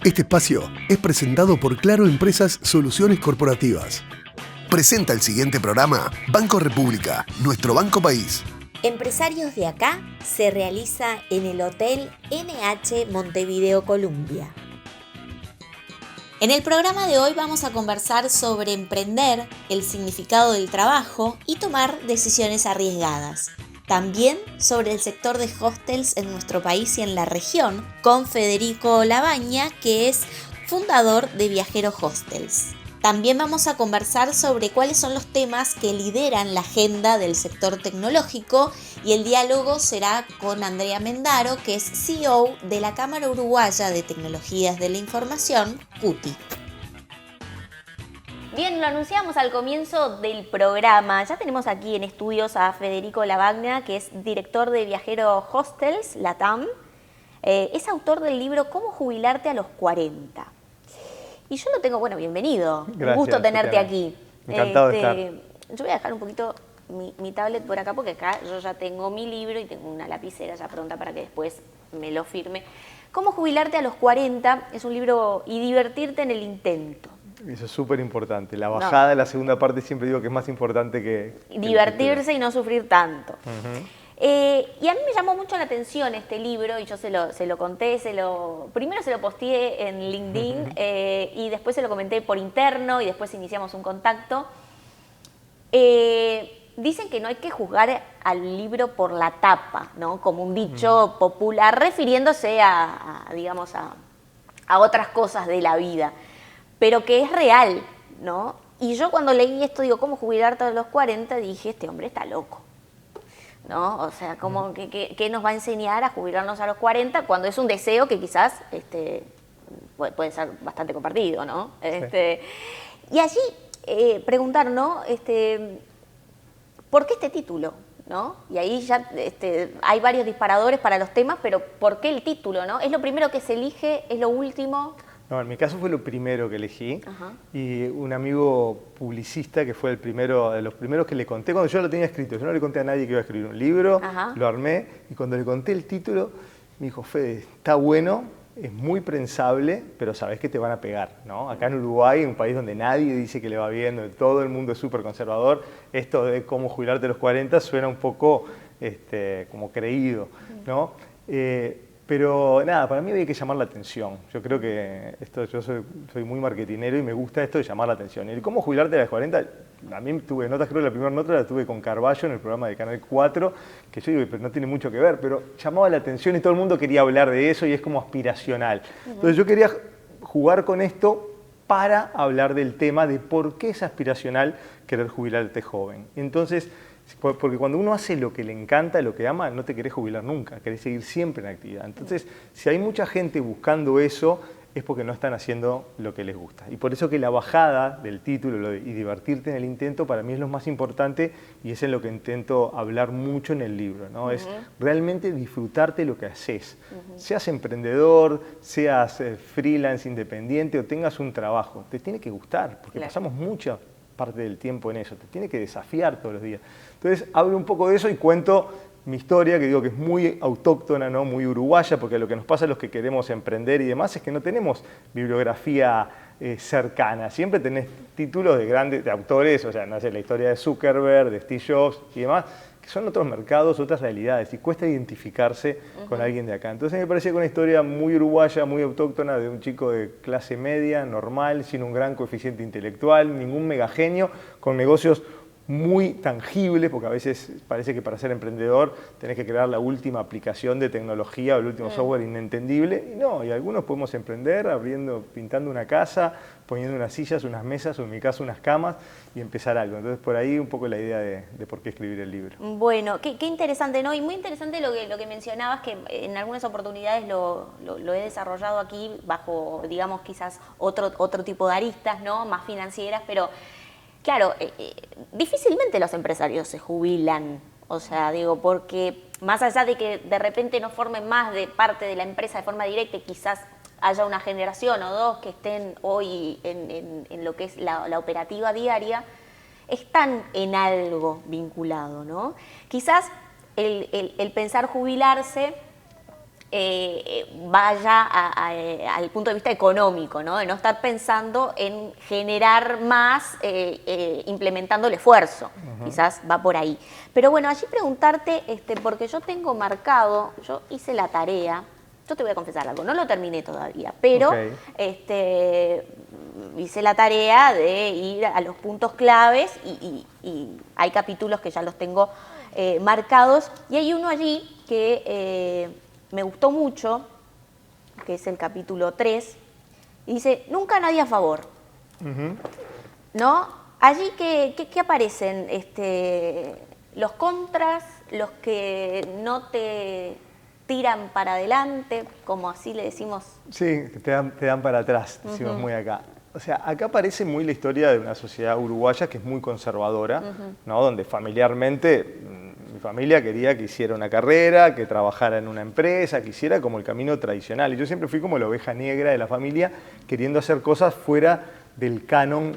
Este espacio es presentado por Claro Empresas Soluciones Corporativas. Presenta el siguiente programa Banco República, nuestro banco país. Empresarios de acá se realiza en el Hotel NH Montevideo Columbia. En el programa de hoy vamos a conversar sobre emprender, el significado del trabajo y tomar decisiones arriesgadas. También sobre el sector de hostels en nuestro país y en la región, con Federico Labaña, que es fundador de Viajero Hostels. También vamos a conversar sobre cuáles son los temas que lideran la agenda del sector tecnológico y el diálogo será con Andrea Mendaro, que es CEO de la Cámara Uruguaya de Tecnologías de la Información, CUTI. Bien, lo anunciamos al comienzo del programa. Ya tenemos aquí en estudios a Federico Labaña, que es director de Viajero Hostels, LATAM. Es autor del libro ¿Cómo jubilarte a los 40? Y yo lo tengo, bienvenido. Gracias, un gusto tenerte Tatiana. aquí. Encantado de estar. Yo voy a dejar un poquito mi tablet por acá, porque acá yo ya tengo mi libro y tengo una lapicera ya pronta para que después me lo firme. ¿Cómo jubilarte a los 40? Es un libro y divertirte en el intento. Eso es súper importante. La bajada, la segunda parte, siempre digo que es más importante que divertirse y no sufrir tanto. Uh-huh. Y a mí me llamó mucho la atención este libro y yo se lo conté, primero se lo posteé en LinkedIn y después se lo comenté por interno y después iniciamos un contacto. Dicen que no hay que juzgar al libro por la tapa, ¿no? Como un dicho popular, refiriéndose a otras cosas de la vida, pero que es real, ¿no? Y yo cuando leí esto, ¿cómo jubilarte a los 40? Dije, este hombre está loco, ¿no? O sea, ¿qué nos va a enseñar a jubilarnos a los 40 cuando es un deseo que quizás puede ser bastante compartido, ¿no? Sí. Y allí preguntar, ¿no? ¿Por qué este título? ¿No? Y ahí ya hay varios disparadores para los temas, pero ¿por qué el título? ¿No? ¿Es lo primero que se elige? ¿Es lo último? No, en mi caso fue lo primero que elegí. Ajá. Y un amigo publicista que fue de los primeros que le conté cuando yo lo tenía escrito. Yo no le conté a nadie que iba a escribir un libro, Ajá. Lo armé y cuando le conté el título me dijo, Fede, está bueno, es muy prensable, pero sabés que te van a pegar, ¿no? Acá en Uruguay, un país donde nadie dice que le va bien, donde todo el mundo es súper conservador, esto de cómo jubilarte a los 40 suena un poco como creído, ¿no? Pero nada, para mí había que llamar la atención. Yo creo que yo soy muy marketinero y me gusta esto de llamar la atención. Y cómo jubilarte a los 40, a mí tuve notas, creo que la primera nota la tuve con Carballo en el programa de Canal 4, que yo digo, pero no tiene mucho que ver, pero llamaba la atención y todo el mundo quería hablar de eso y es como aspiracional. Entonces yo quería jugar con esto para hablar del tema de por qué es aspiracional querer jubilarte joven. Entonces, porque cuando uno hace lo que le encanta, lo que ama, no te querés jubilar nunca, querés seguir siempre en actividad. Entonces, si hay mucha gente buscando eso, es porque no están haciendo lo que les gusta. Y por eso que la bajada del título y divertirte en el intento, para mí es lo más importante y es en lo que intento hablar mucho en el libro, ¿no? Es realmente disfrutarte lo que haces. Seas emprendedor, seas freelance, independiente o tengas un trabajo, te tiene que gustar, porque pasamos mucha parte del tiempo en eso, te tiene que desafiar todos los días. Entonces hablo un poco de eso y cuento mi historia, que digo que es muy autóctona, ¿no? Muy uruguaya, porque lo que nos pasa a los que queremos emprender y demás es que no tenemos bibliografía cercana. Siempre tenés títulos de autores, o sea, no sé, la historia de Zuckerberg, de Steve Jobs y demás, que son otros mercados, otras realidades, y cuesta identificarse con alguien de acá. Entonces me parecía que una historia muy uruguaya, muy autóctona, de un chico de clase media, normal, sin un gran coeficiente intelectual, ningún megagenio, con negocios muy tangible, porque a veces parece que para ser emprendedor tenés que crear la última aplicación de tecnología o el último software inentendible. Y no, y algunos podemos emprender pintando una casa, poniendo unas sillas, unas mesas, o en mi caso unas camas, y empezar algo. Entonces por ahí un poco la idea de por qué escribir el libro. Bueno, qué interesante, ¿no? Y muy interesante lo que mencionabas, que en algunas oportunidades lo he desarrollado aquí bajo, digamos, quizás otro tipo de aristas, ¿no? Más financieras, pero claro, difícilmente los empresarios se jubilan, o sea, porque más allá de que de repente no formen más de parte de la empresa de forma directa y quizás haya una generación o dos que estén hoy en lo que es la operativa diaria, están en algo vinculado, ¿no? Quizás el pensar jubilarse vaya al punto de vista económico, ¿no? De no estar pensando en generar más implementando el esfuerzo. Quizás va por ahí. Pero bueno, allí preguntarte, porque yo tengo marcado, yo hice la tarea, yo te voy a confesar algo, no lo terminé todavía, pero hice la tarea de ir a los puntos claves y hay capítulos que ya los tengo marcados, y hay uno allí que me gustó mucho, que es el capítulo 3, y dice, nunca nadie a favor. ¿No? Allí que aparecen los contras, los que no te tiran para adelante, como así le decimos. Sí, te dan para atrás, decimos muy acá. O sea, acá aparece muy la historia de una sociedad uruguaya que es muy conservadora, ¿no? Donde familiarmente mi familia quería que hiciera una carrera, que trabajara en una empresa, que hiciera como el camino tradicional. Y yo siempre fui como la oveja negra de la familia, queriendo hacer cosas fuera del canon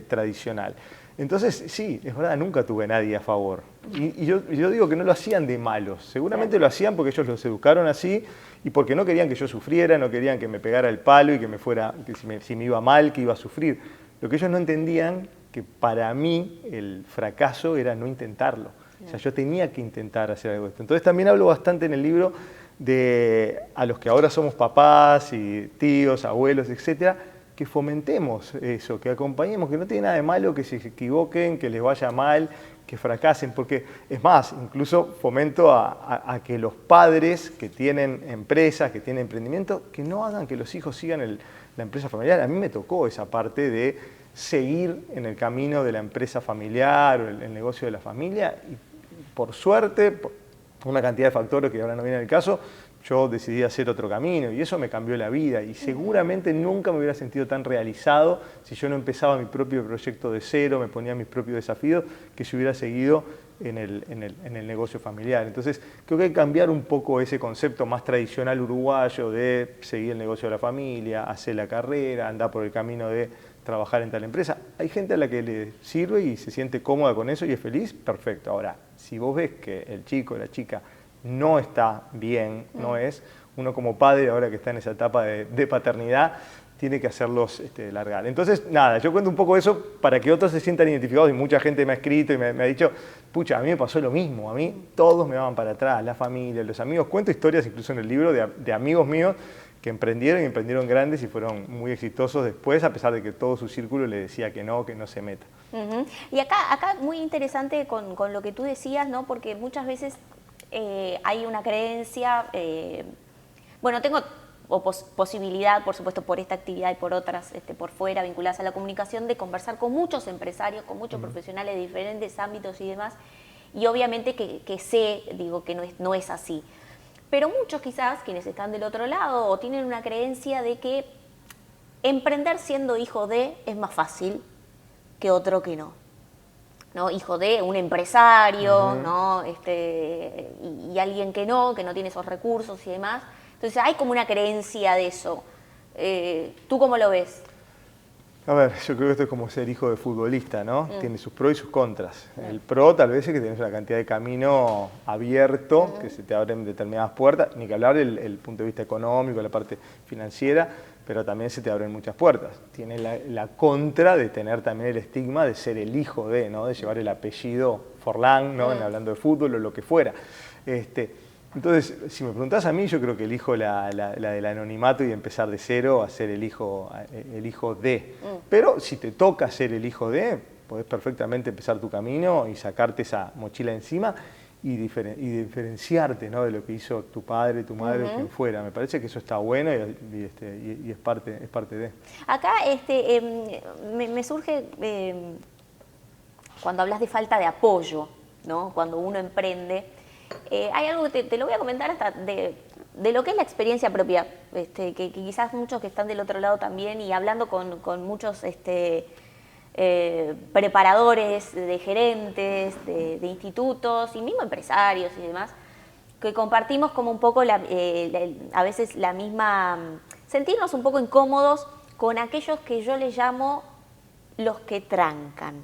tradicional. Entonces, sí, es verdad, nunca tuve nadie a favor. Y yo digo que no lo hacían de malos. Seguramente lo hacían porque ellos los educaron así y porque no querían que yo sufriera, no querían que me pegara el palo y que me fuera, que si me iba mal, que iba a sufrir. Lo que ellos no entendían, que para mí el fracaso era no intentarlo. O sea, yo tenía que intentar hacer algo de esto. Entonces también hablo bastante en el libro de a los que ahora somos papás y tíos, abuelos, etcétera, que fomentemos eso, que acompañemos, que no tiene nada de malo que se equivoquen, que les vaya mal, que fracasen, porque es más, incluso fomento a que los padres que tienen empresas, que tienen emprendimiento, que no hagan que los hijos sigan la empresa familiar. A mí me tocó esa parte de seguir en el camino de la empresa familiar o el negocio de la familia y por suerte, por una cantidad de factores que ahora no viene al caso, yo decidí hacer otro camino y eso me cambió la vida y seguramente nunca me hubiera sentido tan realizado si yo no empezaba mi propio proyecto de cero, me ponía mis propios desafíos, que si hubiera seguido en el negocio familiar. Entonces creo que hay que cambiar un poco ese concepto más tradicional uruguayo de seguir el negocio de la familia, hacer la carrera, andar por el camino de trabajar en tal empresa. Hay gente a la que le sirve y se siente cómoda con eso y es feliz, perfecto. Ahora, si vos ves que el chico o la chica no está bien, no es, uno como padre, ahora que está en esa etapa de paternidad, tiene que hacerlos largar. Entonces, nada, yo cuento un poco eso para que otros se sientan identificados y mucha gente me ha escrito y me ha dicho, pucha, a mí me pasó lo mismo, a mí todos me van para atrás, la familia, los amigos. Cuento historias incluso en el libro de amigos míos que emprendieron grandes y fueron muy exitosos después, a pesar de que todo su círculo le decía que no se meta. Y acá muy interesante con lo que tú decías, ¿no? Porque muchas veces hay una creencia, bueno, tengo posibilidad, por supuesto, por esta actividad y por otras por fuera, vinculadas a la comunicación, de conversar con muchos empresarios, con muchos profesionales de diferentes ámbitos y demás, y obviamente que sé, digo, que no es así. Pero muchos quizás, quienes están del otro lado, o tienen una creencia de que emprender siendo hijo de es más fácil que otro que no. ¿No? Hijo de un empresario, ¿no? Y alguien que no tiene esos recursos y demás. Entonces hay como una creencia de eso. ¿Tú cómo lo ves? A ver, yo creo que esto es como ser hijo de futbolista, ¿no? Tiene sus pros y sus contras. El pro tal vez es que tienes una cantidad de camino abierto, que se te abren determinadas puertas, ni que hablar del punto de vista económico, la parte financiera, pero también se te abren muchas puertas. Tiene la contra de tener también el estigma de ser el hijo de, ¿no? De llevar el apellido Forlán, ¿no? Hablando de fútbol o lo que fuera. Entonces, si me preguntás a mí, yo creo que elijo la del anonimato y empezar de cero a ser el hijo de. Pero si te toca ser el hijo de, podés perfectamente empezar tu camino y sacarte esa mochila encima y diferenciarte, ¿no? De lo que hizo tu padre, tu madre o quien fuera. Me parece que eso está bueno y es parte de. Acá me surge, cuando hablas de falta de apoyo, ¿no? Cuando uno emprende, hay algo que te lo voy a comentar hasta de lo que es la experiencia propia, que quizás muchos que están del otro lado también, y hablando con muchos preparadores de gerentes, de institutos y mismo empresarios y demás, que compartimos como un poco a veces la misma, sentirnos un poco incómodos con aquellos que yo les llamo los que trancan,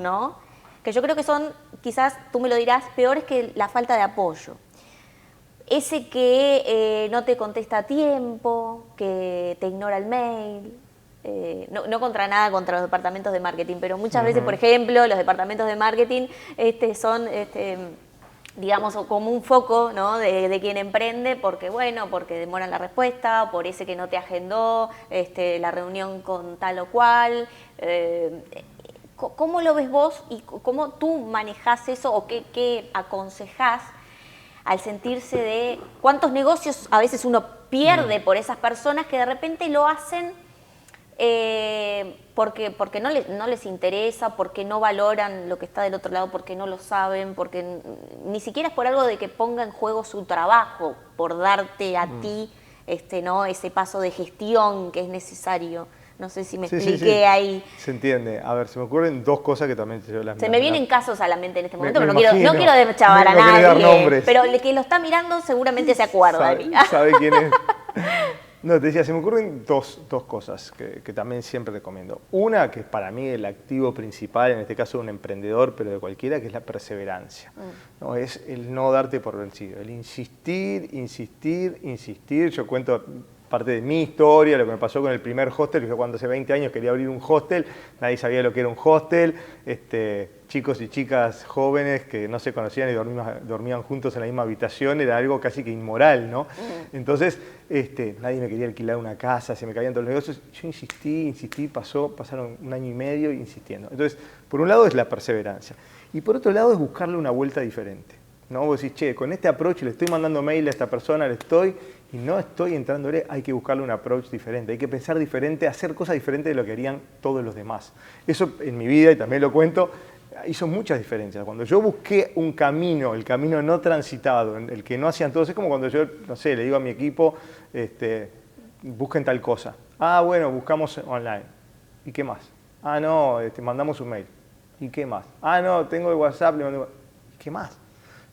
¿no? Que yo creo que son, quizás tú me lo dirás, peores que la falta de apoyo. ese que no te contesta a tiempo, que te ignora el mail. No contra nada contra los departamentos de marketing, pero muchas veces, por ejemplo, los departamentos de marketing son, digamos, como un foco, ¿no? de quien emprende, porque demoran la respuesta, por ese que no te agendó la reunión con tal o cual. ¿Cómo lo ves vos y cómo tú manejás eso o qué aconsejás al sentirse de cuántos negocios a veces uno pierde por esas personas que de repente lo hacen porque no les interesa, porque no valoran lo que está del otro lado, porque no lo saben, porque ni siquiera es por algo de que ponga en juego su trabajo, por darte a ti ¿no? ese paso de gestión que es necesario? No sé si me expliqué ahí. Se entiende. A ver, se me ocurren dos cosas que también yo las... Se me vienen casos a la mente en este momento, pero no imagino. quiero deschavar a No quiero dar nadie. nombres. Pero el que lo está mirando seguramente se acuerda de mí. ¿Sabe quién es? No, te decía, se me ocurren dos cosas que también siempre recomiendo. Una, que es para mí el activo principal, en este caso de un emprendedor, pero de cualquiera, que es la perseverancia. ¿No? Es el no darte por vencido, el insistir. Yo cuento parte de mi historia, lo que me pasó con el primer hostel, que fue cuando hace 20 años quería abrir un hostel, nadie sabía lo que era un hostel, chicos y chicas jóvenes que no se conocían y dormían juntos en la misma habitación, era algo casi que inmoral, ¿no? Entonces, nadie me quería alquilar una casa, se me caían todos los negocios, yo insistí, pasaron 1 año y medio insistiendo. Entonces, por un lado es la perseverancia, y por otro lado es buscarle una vuelta diferente, ¿no? Vos decís, che, con este approach le estoy mandando mail a esta persona, y no estoy entrándole, hay que buscarle un approach diferente, hay que pensar diferente, hacer cosas diferentes de lo que harían todos los demás. Eso en mi vida, y también lo cuento, hizo muchas diferencias. Cuando yo busqué un camino, el camino no transitado, el que no hacían todos, es como cuando yo, no sé, le digo a mi equipo, busquen tal cosa. Ah, bueno, buscamos online. ¿Y qué más? Ah, no, mandamos un mail. ¿Y qué más? Ah, no, tengo el WhatsApp, le mando... ¿Qué más?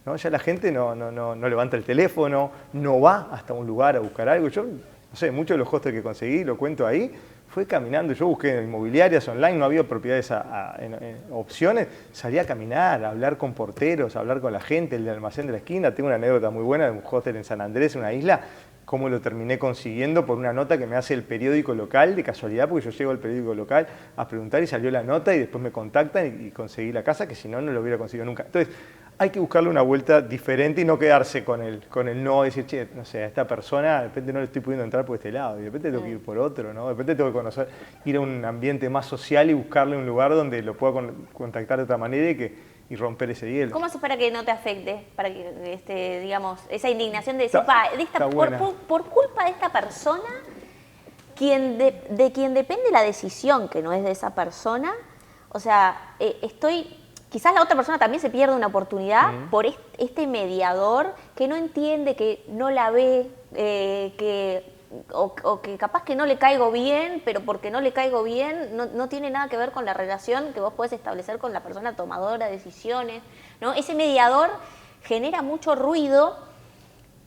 ¿No? Ya la gente no levanta el teléfono, no va hasta un lugar a buscar algo. Yo, no sé, muchos de los hostels que conseguí, lo cuento ahí, fue caminando. Yo busqué en inmobiliarias online, no había propiedades en opciones, salí a caminar, a hablar con porteros, a hablar con la gente, el del almacén de la esquina. Tengo una anécdota muy buena de un hostel en San Andrés, una isla, cómo lo terminé consiguiendo por una nota que me hace el periódico local, de casualidad, porque yo llego al periódico local a preguntar y salió la nota y después me contactan y conseguí la casa, que si no, no lo hubiera conseguido nunca. Entonces, hay que buscarle una vuelta diferente y no quedarse con el no, decir, che, no sé, a esta persona de repente no le estoy pudiendo entrar por este lado, y de repente tengo que ir por otro, ¿no? De repente tengo que conocer, ir a un ambiente más social y buscarle un lugar donde lo pueda contactar de otra manera y romper ese hielo. ¿Cómo haces para que no te afecte? Para que, digamos, esa indignación de decir, por culpa de esta persona, de quien depende la decisión, que no es de esa persona, o sea, quizás la otra persona también se pierde una oportunidad por este mediador que no entiende, que no la ve, o que capaz que no le caigo bien, pero porque no le caigo bien no tiene nada que ver con la relación que vos podés establecer con la persona tomadora de decisiones, ¿no? Ese mediador genera mucho ruido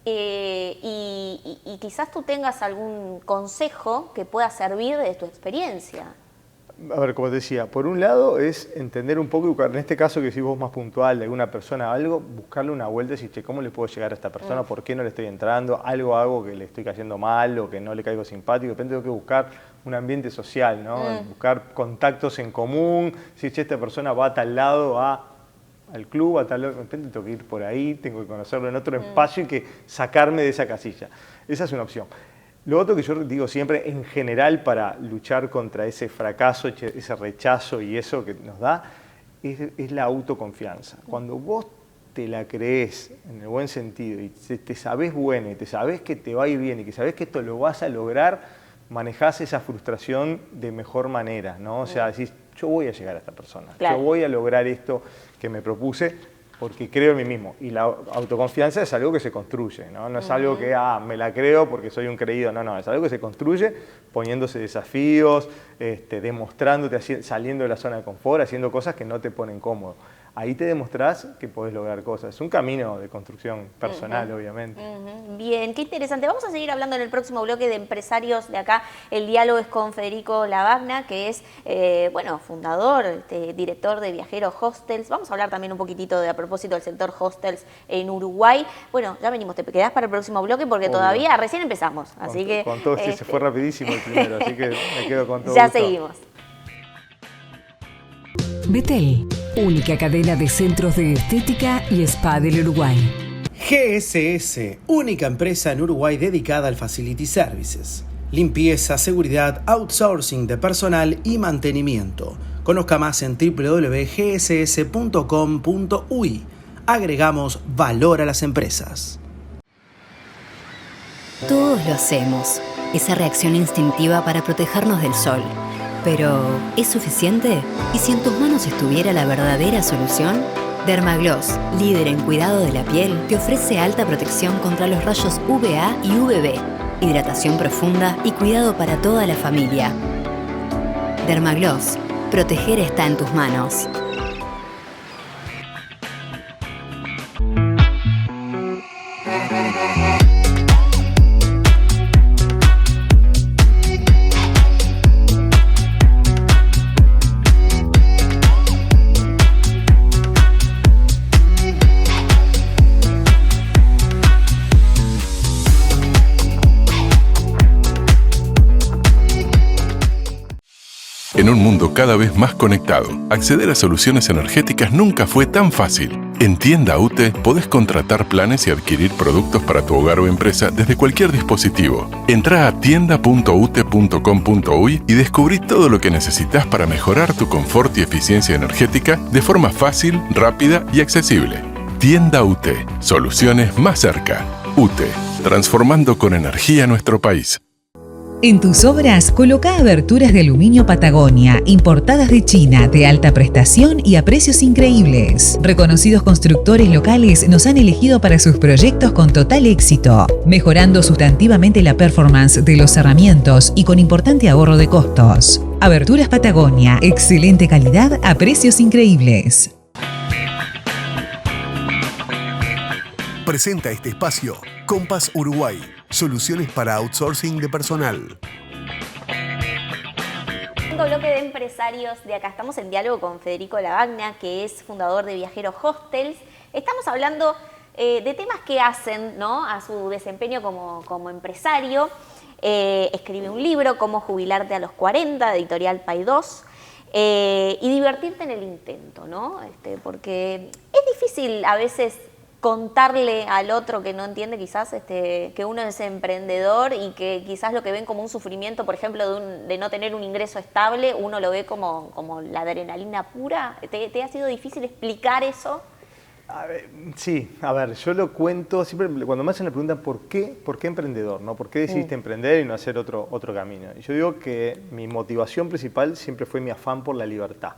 y quizás tú tengas algún consejo que pueda servir de tu experiencia. A ver, como te decía, por un lado es entender un poco, en este caso que decís vos más puntual de alguna persona algo, buscarle una vuelta y decir, che, ¿cómo le puedo llegar a esta persona? ¿Por qué no le estoy entrando? Algo hago que le estoy cayendo mal o que no le caigo simpático. De repente tengo que buscar un ambiente social, ¿no? Buscar contactos en común, si che, esta persona va a tal lado, al club, a tal lado, de repente tengo que ir por ahí, tengo que conocerlo en otro espacio y que sacarme de esa casilla. Esa es una opción. Lo otro que yo digo siempre, en general, para luchar contra ese fracaso, ese rechazo y eso que nos da, es la autoconfianza. Cuando vos te la crees en el buen sentido y te sabés bueno y te sabés que te va a ir bien y que sabés que esto lo vas a lograr, manejás esa frustración de mejor manera, ¿no? O sea, decís, yo voy a llegar a esta persona, claro, yo voy a lograr esto que me propuse, porque creo en mí mismo. Y la autoconfianza es algo que se construye, ¿no? No es algo que, me la creo porque soy un creído. No, es algo que se construye poniéndose desafíos, demostrándote, saliendo de la zona de confort, haciendo cosas que no te ponen cómodo. ahí te demostrás que podés lograr cosas. Es un camino de construcción personal, obviamente. Bien, qué interesante. Vamos a seguir hablando en el próximo bloque de empresarios de acá. El diálogo es con Federico Lavagna, que es, fundador, director de Viajero Hostels. Vamos a hablar también un poquitito a propósito del sector hostels en Uruguay. Bueno, ya venimos, te quedás para el próximo bloque porque todavía recién empezamos. Así que con todo, se fue rapidísimo el primero, así que me quedo con todo. Ya seguimos. Betel, única cadena de centros de estética y spa del Uruguay. GSS, única empresa en Uruguay dedicada al Facility Services. Limpieza, seguridad, outsourcing de personal y mantenimiento. Conozca más en www.gss.com.uy. Agregamos valor a las empresas. Todos lo hacemos, esa reacción instintiva para protegernos del sol. Pero, ¿es suficiente? ¿Y si en tus manos estuviera la verdadera solución? Dermagloss, líder en cuidado de la piel, te ofrece alta protección contra los rayos UVA y UVB, hidratación profunda y cuidado para toda la familia. Dermagloss, proteger está en tus manos. En un mundo cada vez más conectado, acceder a soluciones energéticas nunca fue tan fácil. En Tienda UTE podés contratar planes y adquirir productos para tu hogar o empresa desde cualquier dispositivo. Entrá a tienda.ute.com.uy y descubrí todo lo que necesitas para mejorar tu confort y eficiencia energética de forma fácil, rápida y accesible. Tienda UTE. Soluciones más cerca. UTE. Transformando con energía nuestro país. En tus obras, coloca aberturas de aluminio Patagonia, importadas de China, de alta prestación y a precios increíbles. Reconocidos constructores locales nos han elegido para sus proyectos con total éxito, mejorando sustantivamente la performance de los cerramientos y con importante ahorro de costos. Aberturas Patagonia, excelente calidad a precios increíbles. Presenta este espacio Compass Uruguay, soluciones para outsourcing de personal. Segundo bloque de empresarios de acá. Estamos en diálogo con Federico Lavagna, que es fundador de Viajero Hostels. Estamos hablando de temas que hacen, ¿no?, a su desempeño como empresario. Escribe un libro, Cómo jubilarte a los 40, editorial Paidós. Y divertirte en el intento, ¿no? Porque es difícil a veces contarle al otro que no entiende quizás que uno es emprendedor y que quizás lo que ven como un sufrimiento, por ejemplo, de no tener un ingreso estable, uno lo ve como la adrenalina pura. ¿Te ha sido difícil explicar eso? Sí, a ver, yo lo cuento, siempre cuando me hacen la pregunta ¿por qué emprendedor? ¿No? ¿Por qué decidiste emprender y no hacer otro camino? Y yo digo que mi motivación principal siempre fue mi afán por la libertad.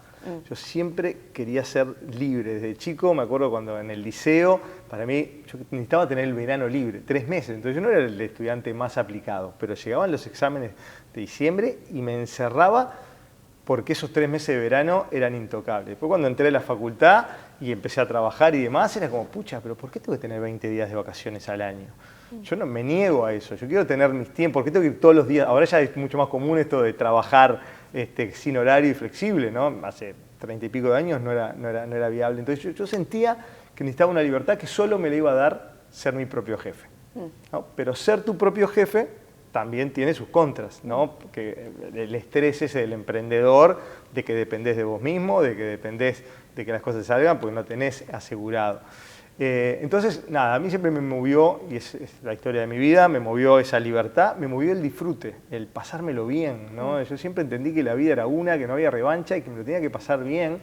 Yo siempre quería ser libre. Desde chico, me acuerdo cuando en el liceo, para mí, yo necesitaba tener el verano libre, 3 meses. Entonces yo no era el estudiante más aplicado, pero llegaban los exámenes de diciembre y me encerraba porque esos 3 meses de verano eran intocables. Después cuando entré a la facultad y empecé a trabajar y demás, era como, pucha, pero ¿por qué tengo que tener 20 días de vacaciones al año? Yo no me niego a eso, yo quiero tener mis tiempos, ¿por qué tengo que ir todos los días? Ahora ya es mucho más común esto de trabajar sin horario y flexible, ¿no? Hace 30 y pico de años no era viable. Entonces yo sentía que necesitaba una libertad que solo me la iba a dar ser mi propio jefe, ¿no? Pero ser tu propio jefe también tiene sus contras, ¿no? Porque el estrés ese del emprendedor, de que dependés de vos mismo, de que dependés de que las cosas salgan, porque no tenés asegurado. Entonces, nada, a mí siempre me movió, y es la historia de mi vida, me movió esa libertad, me movió el disfrute, el pasármelo bien, ¿no? Yo siempre entendí que la vida era una, que no había revancha y que me lo tenía que pasar bien.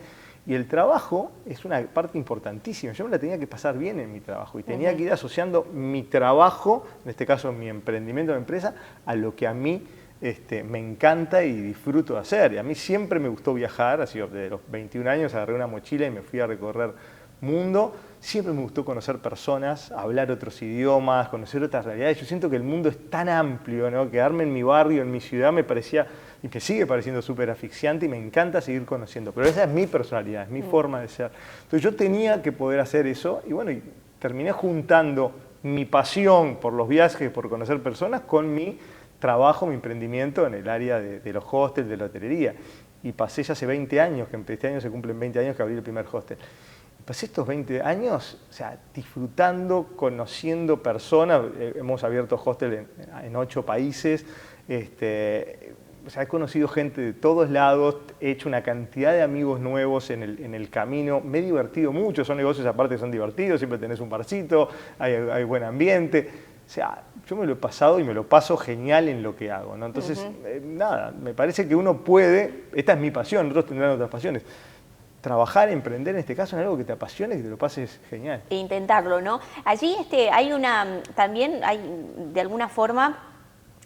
Y el trabajo es una parte importantísima. Yo me la tenía que pasar bien en mi trabajo y tenía que ir asociando mi trabajo, en este caso mi emprendimiento de empresa, a lo que a mí me encanta y disfruto de hacer. Y a mí siempre me gustó viajar, así que desde los 21 años agarré una mochila y me fui a recorrer mundo. Siempre me gustó conocer personas, hablar otros idiomas, conocer otras realidades. Yo siento que el mundo es tan amplio, ¿no? Quedarme en mi barrio, en mi ciudad, me parecía y me sigue pareciendo súper asfixiante y me encanta seguir conociendo. Pero esa es mi personalidad, es mi forma de ser. Entonces yo tenía que poder hacer eso y bueno, y terminé juntando mi pasión por los viajes, por conocer personas, con mi trabajo, mi emprendimiento en el área de los hostels, de la hotelería. Y pasé ya hace 20 años, que este año se cumplen 20 años que abrí el primer hostel. Pasé estos 20 años, o sea, disfrutando, conociendo personas. Hemos abierto hostel en 8 países. O sea, he conocido gente de todos lados, he hecho una cantidad de amigos nuevos en el camino, me he divertido mucho, son negocios aparte que son divertidos, siempre tenés un barcito, hay buen ambiente. O sea, yo me lo he pasado y me lo paso genial en lo que hago, ¿no? Entonces, nada, me parece que uno puede, esta es mi pasión, otros tendrán otras pasiones, trabajar, emprender en este caso en algo que te apasione y que te lo pases genial. E intentarlo, ¿no? Allí hay también hay, de alguna forma,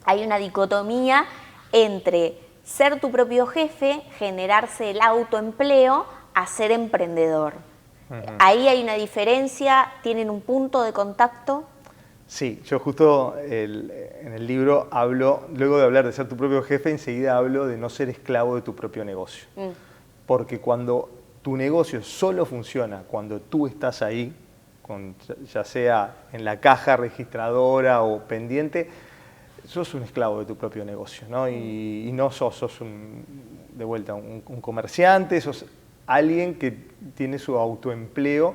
hay una dicotomía entre ser tu propio jefe, generarse el autoempleo, a ser emprendedor. Ahí hay una diferencia, ¿tienen un punto de contacto? Sí, yo justo en el libro hablo, luego de hablar de ser tu propio jefe, enseguida hablo de no ser esclavo de tu propio negocio. Porque cuando tu negocio solo funciona cuando tú estás ahí, ya sea en la caja registradora o pendiente, sos un esclavo de tu propio negocio, ¿no? Y no sos de vuelta un comerciante, sos alguien que tiene su autoempleo.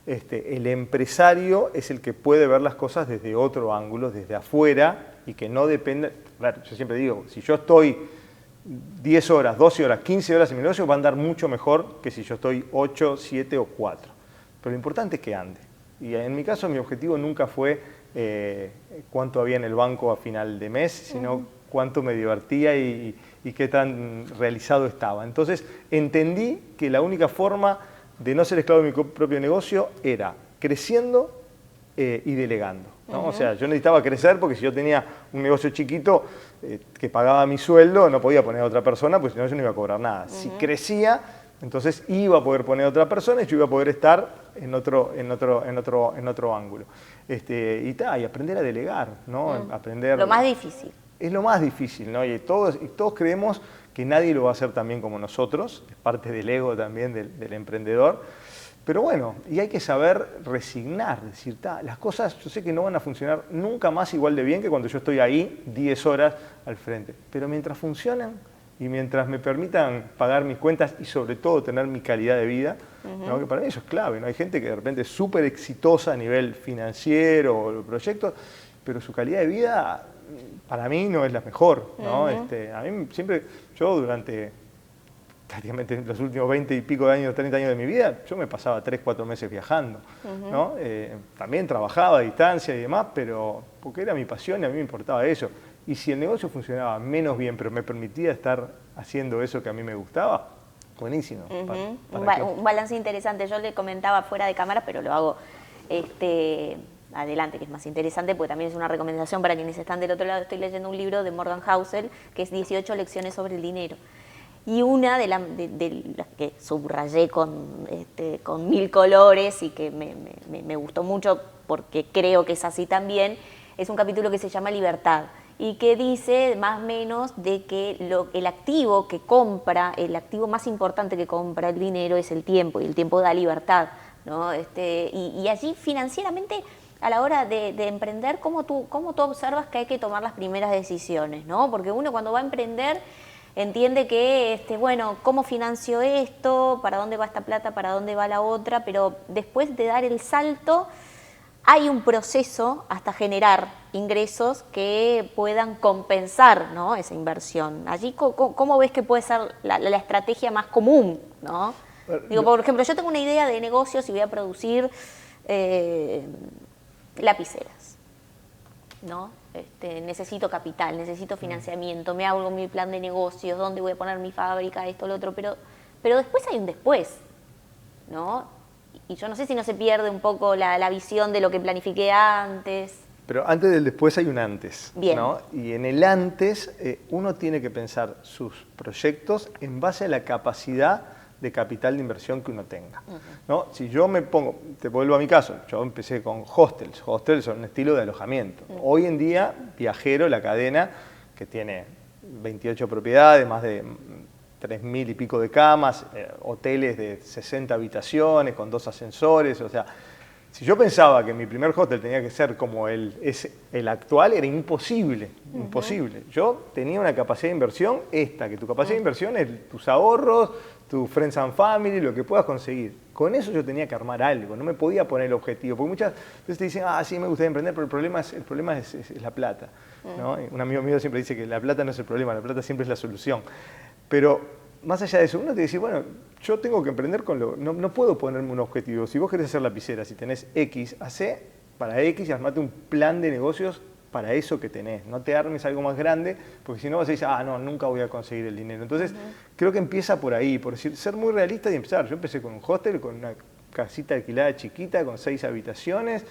El empresario es el que puede ver las cosas desde otro ángulo, desde afuera, y que no depende. Claro, yo siempre digo, si yo estoy 10 horas, 12 horas, 15 horas en mi negocio, va a andar mucho mejor que si yo estoy 8, 7 o 4. Pero lo importante es que ande. Y en mi caso, mi objetivo nunca fue cuánto había en el banco a final de mes, sino cuánto me divertía y qué tan realizado estaba. Entonces entendí que la única forma de no ser esclavo de mi propio negocio era creciendo y delegando, ¿no? O sea, yo necesitaba crecer porque si yo tenía un negocio chiquito que pagaba mi sueldo, no podía poner a otra persona, porque si no yo no iba a cobrar nada. Si crecía, entonces iba a poder poner a otra persona y yo iba a poder estar en otro ángulo. Y aprender a delegar, ¿no? Aprender. Lo más difícil. Es lo más difícil, ¿no? Y todos creemos que nadie lo va a hacer tan bien como nosotros, es parte del ego también del emprendedor. Pero bueno, y hay que saber resignar, decir, las cosas yo sé que no van a funcionar nunca más igual de bien que cuando yo estoy ahí 10 horas al frente. Pero mientras funcionan y mientras me permitan pagar mis cuentas y sobre todo tener mi calidad de vida, ¿no? Que para mí eso es clave, ¿no? Hay gente que de repente es súper exitosa a nivel financiero o proyectos, pero su calidad de vida para mí no es la mejor, ¿no? A mí siempre, yo durante prácticamente los últimos 20 y pico de años, 30 años de mi vida, yo me pasaba 3, 4 meses viajando, ¿no? También trabajaba a distancia y demás, pero porque era mi pasión y a mí me importaba eso. Y si el negocio funcionaba menos bien, pero me permitía estar haciendo eso que a mí me gustaba, buenísimo. Un balance interesante. Yo le comentaba fuera de cámara, pero lo hago adelante, que es más interesante, porque también es una recomendación para quienes están del otro lado. Estoy leyendo un libro de Morgan Housel, que es 18 lecciones sobre el dinero. Y una de las que subrayé con 1000 colores y que me gustó mucho porque creo que es así también, es un capítulo que se llama Libertad y que dice más o menos de que el activo que compra, el activo más importante que compra el dinero es el tiempo, y el tiempo da libertad, ¿no? Y allí financieramente, a la hora de emprender, ¿cómo tú observas que hay que tomar las primeras decisiones, ¿no? Porque uno cuando va a emprender entiende que, bueno, ¿cómo financio esto? ¿Para dónde va esta plata? ¿Para dónde va la otra? Pero después de dar el salto, hay un proceso hasta generar ingresos que puedan compensar, ¿no? Esa inversión. Allí, ¿cómo ves que puede ser la estrategia más común, ¿no? Digo, por ejemplo, yo tengo una idea de negocios y voy a producir lapiceras, ¿no? Necesito capital, necesito financiamiento, me hago mi plan de negocios, dónde voy a poner mi fábrica, esto, lo otro, pero después hay un después, ¿no? Y yo no sé si no se pierde un poco la visión de lo que planifiqué antes. Pero antes del después hay un antes, Bien. ¿no? Y en el antes uno tiene que pensar sus proyectos en base a la capacidad de capital de inversión que uno tenga, ¿no? Si yo me pongo, te vuelvo a mi caso, yo empecé con hostels. Hostels son un estilo de alojamiento. Hoy en día, Viajero, la cadena que tiene 28 propiedades, más de 3.000 y pico de camas, hoteles de 60 habitaciones con 2 ascensores, o sea, si yo pensaba que mi primer hostel tenía que ser como el actual, era imposible, imposible. Yo tenía una capacidad de inversión que tu capacidad de inversión es tus ahorros, tu friends and family, lo que puedas conseguir. Con eso yo tenía que armar algo, no me podía poner el objetivo, porque muchas veces te dicen, sí, me gustaría emprender, pero el problema es la plata, ¿no? Un amigo mío siempre dice que la plata no es el problema, la plata siempre es la solución. Pero más allá de eso, uno tiene que decir, bueno, yo tengo que emprender con no puedo ponerme un objetivo. Si vos querés hacer lapicera, si tenés X, hacé para X y armate un plan de negocios para eso que tenés. No te armes algo más grande, porque si no vas a decir, no, nunca voy a conseguir el dinero. Entonces, creo que empieza por ahí, por decir, ser muy realista y empezar. Yo empecé con un hostel, con una casita alquilada chiquita, con 6 habitaciones,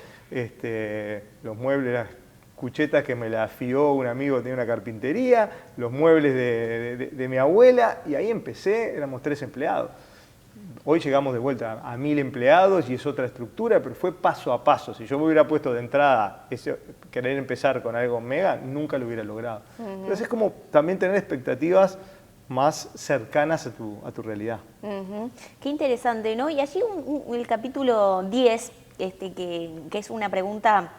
los muebles, las cuchetas que me la fió un amigo que tenía una carpintería, los muebles de mi abuela, y ahí empecé, éramos 3 empleados. Hoy llegamos de vuelta a 1.000 empleados y es otra estructura, pero fue paso a paso. Si yo me hubiera puesto de entrada querer empezar con algo mega, nunca lo hubiera logrado. Entonces es como también tener expectativas más cercanas a tu realidad. Qué interesante, ¿no? Y allí el capítulo 10, que es una pregunta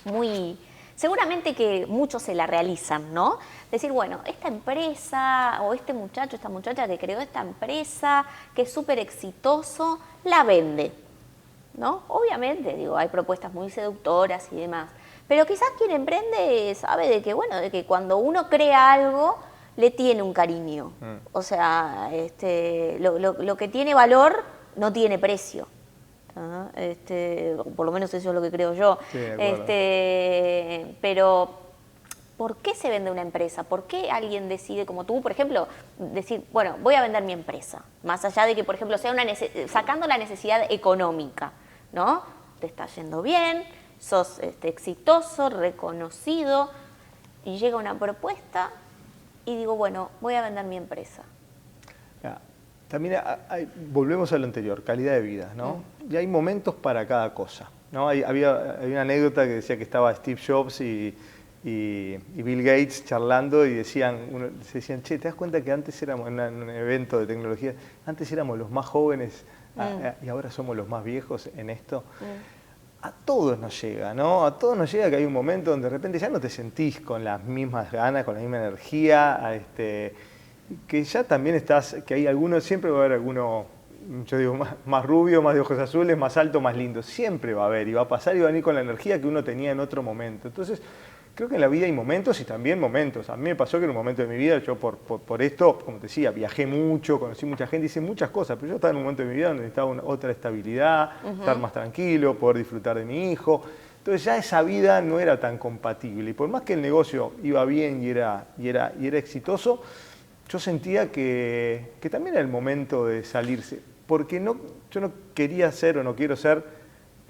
muy... Seguramente que muchos se la realizan, ¿no? Decir, bueno, esta empresa o este muchacho, esta muchacha que creó esta empresa, que es súper exitoso, la vende, ¿no? Obviamente, digo, hay propuestas muy seductoras y demás, pero quizás quien emprende sabe de que cuando uno crea algo, le tiene un cariño. O sea, lo que tiene valor no tiene precio. Por lo menos eso es lo que creo yo. Sí, pero ¿por qué se vende una empresa? ¿Por qué alguien decide, como tú, por ejemplo, decir, bueno, voy a vender mi empresa? Más allá de que, por ejemplo, sea sacando la necesidad económica, ¿no? Te está yendo bien, sos exitoso, reconocido, y llega una propuesta y digo, bueno, voy a vender mi empresa. También volvemos a lo anterior, calidad de vida, ¿no? Y hay momentos para cada cosa, ¿no? Había una anécdota que decía que estaba Steve Jobs y Bill Gates charlando y se decían, che, ¿te das cuenta que antes éramos, en un evento de tecnología, antes éramos los más jóvenes y ahora somos los más viejos en esto? A todos nos llega, ¿no? A todos nos llega que hay un momento donde de repente ya no te sentís con las mismas ganas, con la misma energía, que ya también que hay algunos, siempre va a haber alguno, yo digo, más rubio, más de ojos azules, más alto, más lindo. Siempre va a haber, y va a pasar y va a venir con la energía que uno tenía en otro momento. Entonces, creo que en la vida hay momentos y también momentos. A mí me pasó que en un momento de mi vida, yo por esto, como te decía, viajé mucho, conocí mucha gente, hice muchas cosas, pero yo estaba en un momento de mi vida donde necesitaba otra estabilidad, estar más tranquilo, poder disfrutar de mi hijo. Entonces ya esa vida no era tan compatible. Y por más que el negocio iba bien y era exitoso, yo sentía que también era el momento de salirse, porque yo no quería ser o no quiero ser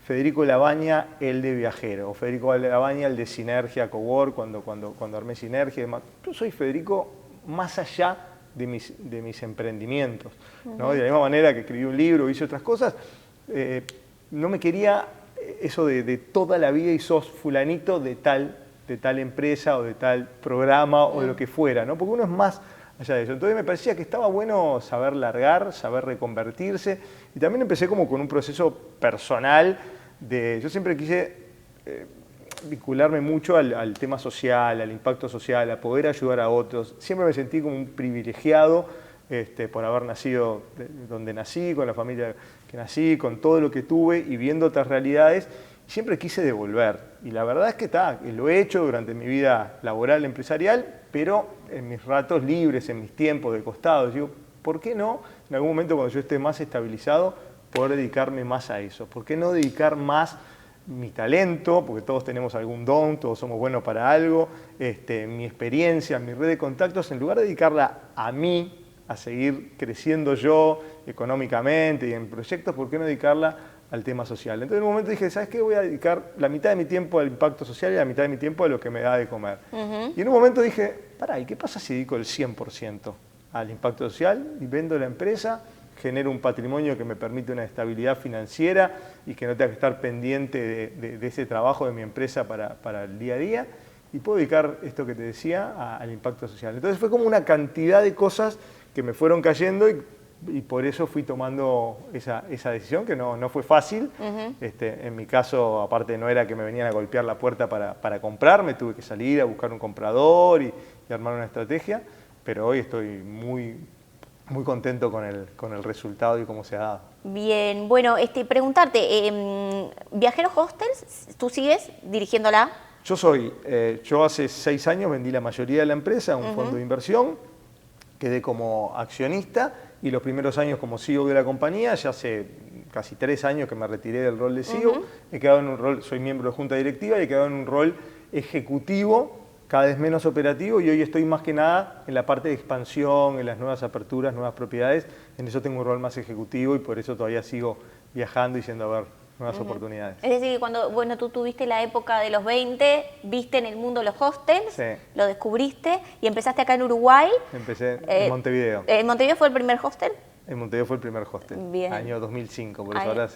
Federico Labaña, el de Viajero, o Federico Labaña, el de Sinergia, Cowork, cuando armé Sinergia y demás. Yo soy Federico más allá de mis emprendimientos, ¿no? De la misma manera que escribí un libro, hice otras cosas, no me quería eso de toda la vida y sos fulanito de tal empresa o de tal programa o de lo que fuera, ¿no? Porque uno es más allá de eso. Entonces me parecía que estaba bueno saber largar, saber reconvertirse, y también empecé como con un proceso personal yo siempre quise vincularme mucho al tema social, al impacto social, a poder ayudar a otros. Siempre me sentí como un privilegiado por haber nacido donde nací, con la familia que nací, con todo lo que tuve y viendo otras realidades. Siempre quise devolver, y la verdad es que lo he hecho durante mi vida laboral, empresarial, pero en mis ratos libres, en mis tiempos de costado. Digo, ¿por qué no, en algún momento cuando yo esté más estabilizado, poder dedicarme más a eso? ¿Por qué no dedicar más mi talento? Porque todos tenemos algún don, todos somos buenos para algo, mi experiencia, mi red de contactos, en lugar de dedicarla a mí, a seguir creciendo yo económicamente y en proyectos, ¿por qué no dedicarla al tema social? Entonces en un momento dije, ¿sabes qué? Voy a dedicar la mitad de mi tiempo al impacto social y la mitad de mi tiempo a lo que me da de comer. Y en un momento dije, pará, ¿y qué pasa si dedico el 100% al impacto social y vendo la empresa, genero un patrimonio que me permite una estabilidad financiera y que no tenga que estar pendiente de ese trabajo de mi empresa para el día a día? y puedo dedicar esto que te decía al impacto social. Entonces fue como una cantidad de cosas que me fueron cayendo y por eso fui tomando esa decisión, que no fue fácil. En mi caso, aparte no era que me venían a golpear la puerta para comprarme, tuve que salir a buscar un comprador y armar una estrategia, pero hoy estoy muy contento con el resultado y cómo se ha dado. Bien, bueno, preguntarte, Viajeros Hostels, ¿tú sigues dirigiéndola? Yo hace 6 años vendí la mayoría de la empresa a un fondo de inversión, quedé como accionista y los primeros años como CEO de la compañía, ya hace casi 3 años que me retiré del rol de CEO, he quedado en un rol, soy miembro de junta directiva y he quedado en un rol ejecutivo, cada vez menos operativo, y hoy estoy más que nada en la parte de expansión, en las nuevas aperturas, nuevas propiedades. En eso tengo un rol más ejecutivo y por eso todavía sigo viajando y yendo a ver nuevas oportunidades. Es decir, cuando tú tuviste la época de los 20, viste en el mundo los hostels, lo descubriste y empezaste acá en Uruguay. Empecé en Montevideo. ¿En Montevideo fue el primer hostel? En Montevideo fue el primer hostel, año 2005, por eso ahora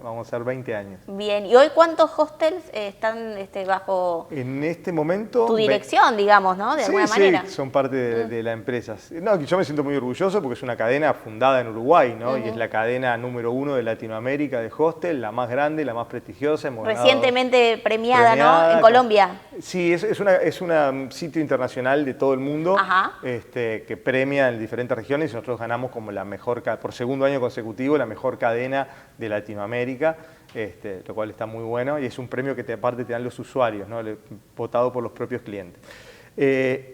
vamos a hacer 20 años. Bien, ¿y hoy cuántos hostels están bajo en este momento tu dirección, digamos, ¿no? De alguna manera. Sí, son parte de la empresa. No, yo me siento muy orgulloso porque es una cadena fundada en Uruguay, ¿no? Y es la cadena número 1 de Latinoamérica de hostel, la más grande, la más prestigiosa. Recientemente premiada, ¿no? En Colombia. Sí, es un sitio internacional de todo el mundo que premia en diferentes regiones y nosotros ganamos como la mejor, por segundo año consecutivo, la mejor cadena de Latinoamérica, lo cual está muy bueno y es un premio que aparte te dan los usuarios, ¿no? Votado por los propios clientes.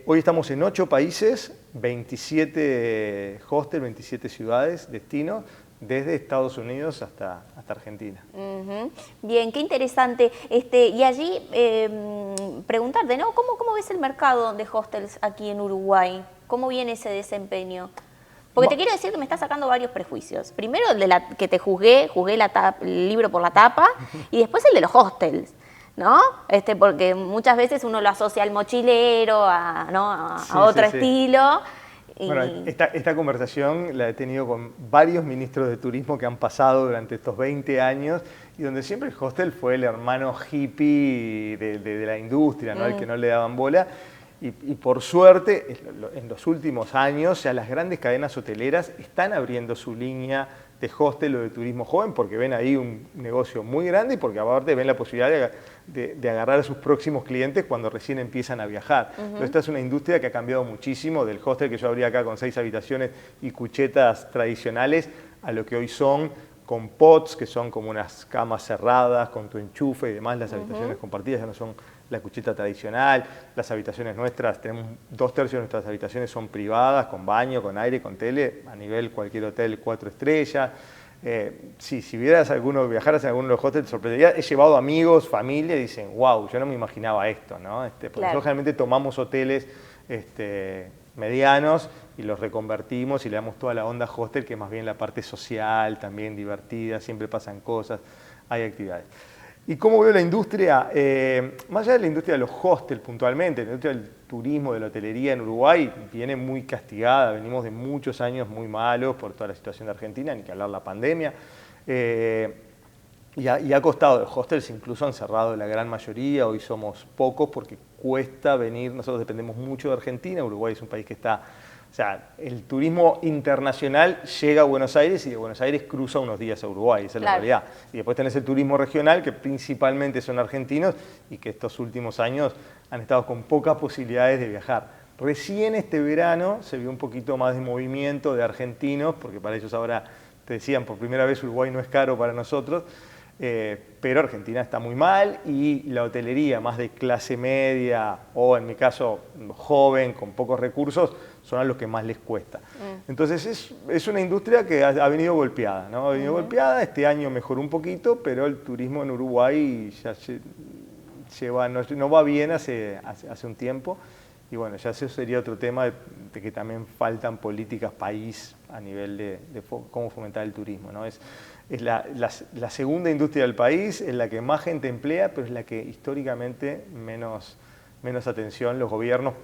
Hoy estamos en 8 países, 27 hostels, 27 ciudades, destinos, desde Estados Unidos hasta Argentina. Bien, qué interesante. Y allí preguntarte, ¿no? ¿Cómo ves el mercado de hostels aquí en Uruguay? ¿Cómo viene ese desempeño? Porque te quiero decir que me está sacando varios prejuicios. Primero el de que te juzgué el libro por la tapa, y después el de los hostels, ¿no? Porque muchas veces uno lo asocia al mochilero, a otro estilo. Bueno, esta conversación la he tenido con varios ministros de turismo que han pasado durante estos 20 años y donde siempre el hostel fue el hermano hippie de la industria, ¿no? El que no le daban bola. Y por suerte, en los últimos años, ya las grandes cadenas hoteleras están abriendo su línea de hostel o de turismo joven porque ven ahí un negocio muy grande y porque aparte ven la posibilidad de agarrar a sus próximos clientes cuando recién empiezan a viajar. Entonces, esta es una industria que ha cambiado muchísimo del hostel que yo abría acá con 6 habitaciones y cuchetas tradicionales a lo que hoy son con pods, que son como unas camas cerradas con tu enchufe y demás. Las habitaciones compartidas ya no son la cucheta tradicional. Las habitaciones nuestras, tenemos 2/3 de nuestras habitaciones son privadas, con baño, con aire, con tele, a nivel cualquier hotel 4 estrellas. Si viajaras en alguno de los hostels, te sorprendería. He llevado amigos, familia, y dicen, wow, yo no me imaginaba esto, ¿no? Porque nosotros generalmente tomamos hoteles medianos y los reconvertimos y le damos toda la onda hostel, que es más bien la parte social, también divertida, siempre pasan cosas, hay actividades. ¿Y cómo veo la industria? Más allá de la industria de los hostels puntualmente, la industria del turismo, de la hotelería en Uruguay viene muy castigada, venimos de muchos años muy malos por toda la situación de Argentina, ni que hablar la pandemia. Y ha costado, los hostels incluso han cerrado la gran mayoría, hoy somos pocos porque cuesta venir, nosotros dependemos mucho de Argentina, Uruguay es un país que está, o sea, el turismo internacional llega a Buenos Aires y de Buenos Aires cruza unos días a Uruguay, esa es la realidad. Y después tenés el turismo regional, que principalmente son argentinos y que estos últimos años han estado con pocas posibilidades de viajar. Recién este verano se vio un poquito más de movimiento de argentinos, porque para ellos ahora, te decían, por primera vez Uruguay no es caro para nosotros, pero Argentina está muy mal y la hotelería más de clase media o en mi caso joven, con pocos recursos, son a los que más les cuesta. Entonces es una industria que ha venido golpeada, ¿no? Ha venido golpeada, este año mejoró un poquito, pero el turismo en Uruguay ya no va bien hace un tiempo. Y bueno, ya eso sería otro tema de que también faltan políticas país a nivel de cómo fomentar el turismo, ¿no? Es la segunda industria del país, es la que más gente emplea, pero es la que históricamente menos atención los gobiernos,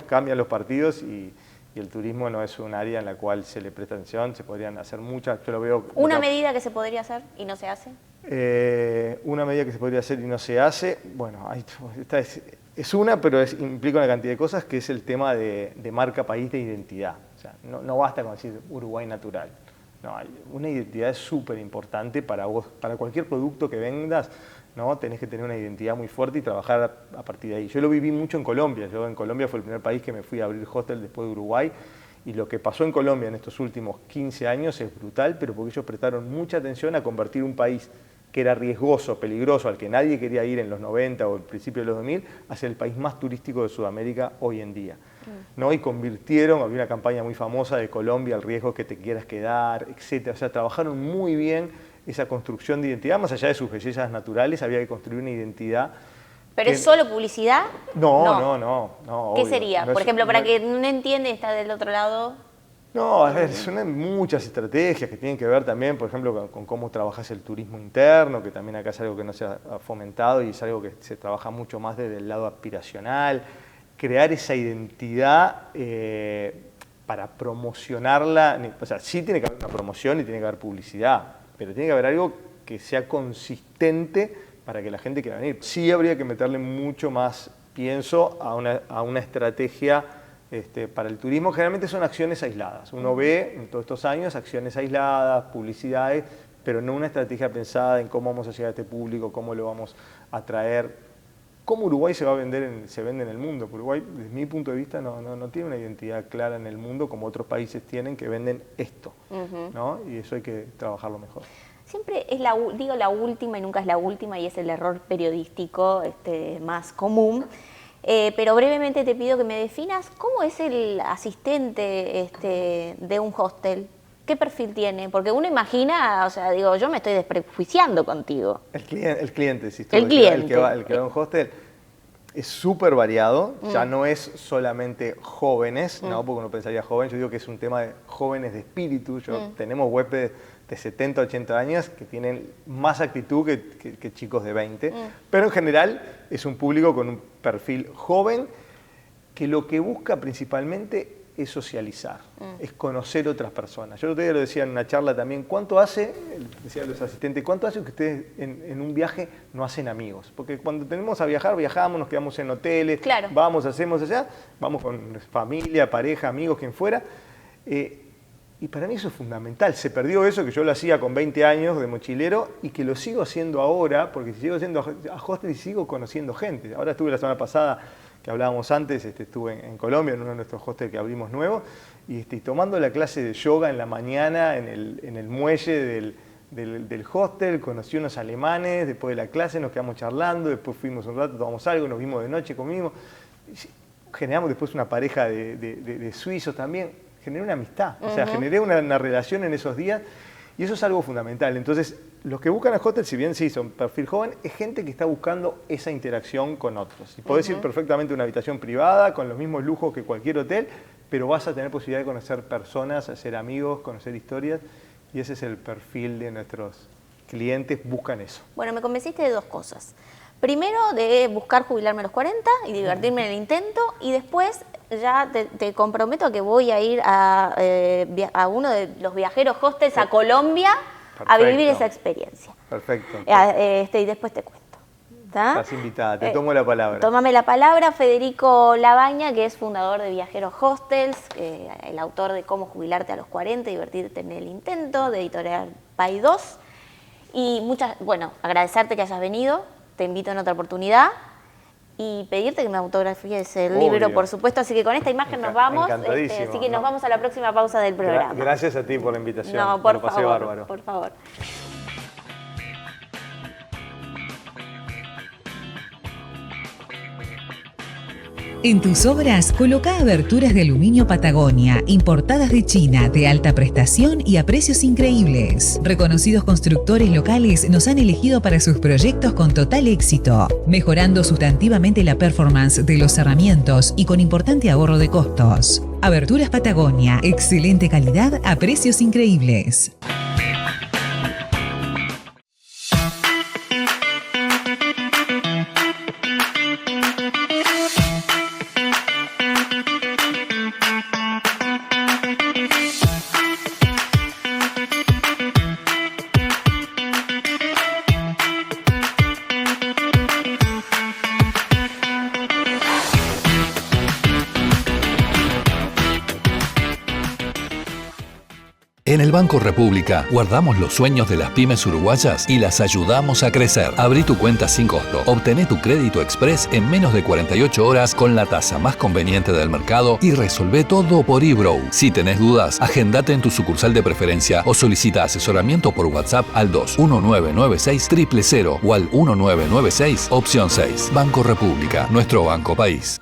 cambian los partidos y el turismo no es un área en la cual se le presta atención, se podrían hacer muchas, yo lo veo... ¿Una medida que se podría hacer y no se hace? Una medida que se podría hacer y no se hace, bueno, Es una, pero implica una cantidad de cosas, que es el tema de marca país, de identidad. O sea, no basta con decir Uruguay natural. No, una identidad es súper importante para vos, para cualquier producto que vendas, ¿no? Tenés que tener una identidad muy fuerte y trabajar a partir de ahí. Yo lo viví mucho en Colombia. Yo en Colombia fue el primer país que me fui a abrir hostel después de Uruguay. Y lo que pasó en Colombia en estos últimos 15 años es brutal, pero porque ellos prestaron mucha atención a convertir un país que era riesgoso, peligroso, al que nadie quería ir en los 90 o el principio de los 2000, hacia el país más turístico de Sudamérica hoy en día. ¿No? Y convirtieron, había una campaña muy famosa de Colombia, el riesgo que te quieras quedar, etc. O sea, trabajaron muy bien esa construcción de identidad, más allá de sus bellezas naturales, había que construir una identidad. ¿Pero es solo publicidad? No. ¿Qué obvio. sería? No Por es, ejemplo, para no, que no entiende, está del otro lado. No, a ver, son muchas estrategias que tienen que ver también, por ejemplo, con cómo trabajas el turismo interno, que también acá es algo que no se ha fomentado y es algo que se trabaja mucho más desde el lado aspiracional. Crear esa identidad para promocionarla, o sea, sí tiene que haber una promoción y tiene que haber publicidad, pero tiene que haber algo que sea consistente para que la gente quiera venir. Sí habría que meterle mucho más, pienso, a una estrategia para el turismo. Generalmente son acciones aisladas. Uno ve en todos estos años acciones aisladas, publicidades, pero no una estrategia pensada en cómo vamos a llegar a este público, cómo lo vamos a traer, cómo Uruguay se vende en el mundo. Uruguay, desde mi punto de vista, no tiene una identidad clara en el mundo como otros países tienen que venden esto, ¿no? Y eso hay que trabajarlo mejor. Siempre es la última y nunca es la última, y es el error periodístico más común. Pero brevemente te pido que me definas cómo es el asistente de un hostel. ¿Qué perfil tiene? Porque uno imagina, o sea, digo, yo me estoy desprejuiciando contigo. El cliente, sí. El cliente. El que va a un hostel es súper variado, ya no es solamente jóvenes, ¿no? Porque uno pensaría joven, yo digo que es un tema de jóvenes de espíritu. Tenemos huéspedes de 70, 80 años que tienen más actitud que chicos de 20, pero en general es un público con un perfil joven que lo que busca principalmente es socializar, es conocer otras personas. Yo el otro día lo decía en una charla también, ¿cuánto hace, decían los asistentes, cuánto hace que ustedes en un viaje no hacen amigos? Porque cuando tenemos a viajar, viajamos, nos quedamos en hoteles, claro, vamos, hacemos allá, vamos con familia, pareja, amigos, quien fuera, y para mí eso es fundamental. Se perdió eso que yo lo hacía con 20 años de mochilero y que lo sigo haciendo ahora, porque sigo haciendo a hostel y sigo conociendo gente. Ahora estuve la semana pasada, que hablábamos antes, estuve en Colombia, en uno de nuestros hostels que abrimos nuevo, y tomando la clase de yoga en la mañana en el muelle del hostel, conocí unos alemanes, después de la clase nos quedamos charlando, después fuimos un rato, tomamos algo, nos vimos de noche, comimos, generamos después una pareja de suizos también. Generé una amistad, o sea, generé una relación en esos días y eso es algo fundamental. Entonces, los que buscan a hostel, si bien sí son perfil joven, es gente que está buscando esa interacción con otros. Y podés ir perfectamente a una habitación privada con los mismos lujos que cualquier hotel, pero vas a tener posibilidad de conocer personas, hacer amigos, conocer historias y ese es el perfil de nuestros clientes, buscan eso. Bueno, me convenciste de dos cosas. Primero, de buscar jubilarme a los 40 y divertirme en el intento, y después ya te comprometo a que voy a ir a uno de los viajeros hostels a Colombia. Perfecto. A vivir esa experiencia. Perfecto. Y después te cuento. ¿Tá? Estás invitada, te tomo la palabra. Tómame la palabra. Federico Labaña, que es fundador de Viajeros Hostels, el autor de Cómo jubilarte a los 40 y divertirte en el intento, de Editorial Pay 2. Y agradecerte que hayas venido. Te invito en otra oportunidad y pedirte que me autografíes el libro, por supuesto. Así que con esta imagen nos vamos. Así que nos vamos a la próxima pausa del programa. Gracias a ti por la invitación. No, por favor, pasé bárbaro. Por favor. En tus obras, coloca aberturas de aluminio Patagonia, importadas de China, de alta prestación y a precios increíbles. Reconocidos constructores locales nos han elegido para sus proyectos con total éxito, mejorando sustantivamente la performance de los cerramientos y con importante ahorro de costos. Aberturas Patagonia, excelente calidad a precios increíbles. En el Banco República guardamos los sueños de las pymes uruguayas y las ayudamos a crecer. Abrí tu cuenta sin costo. Obtené tu crédito express en menos de 48 horas con la tasa más conveniente del mercado y resolvé todo por eBrow. Si tenés dudas, agendate en tu sucursal de preferencia o solicita asesoramiento por WhatsApp al 21996 000 o al 1996 opción 6. Banco República, nuestro banco país.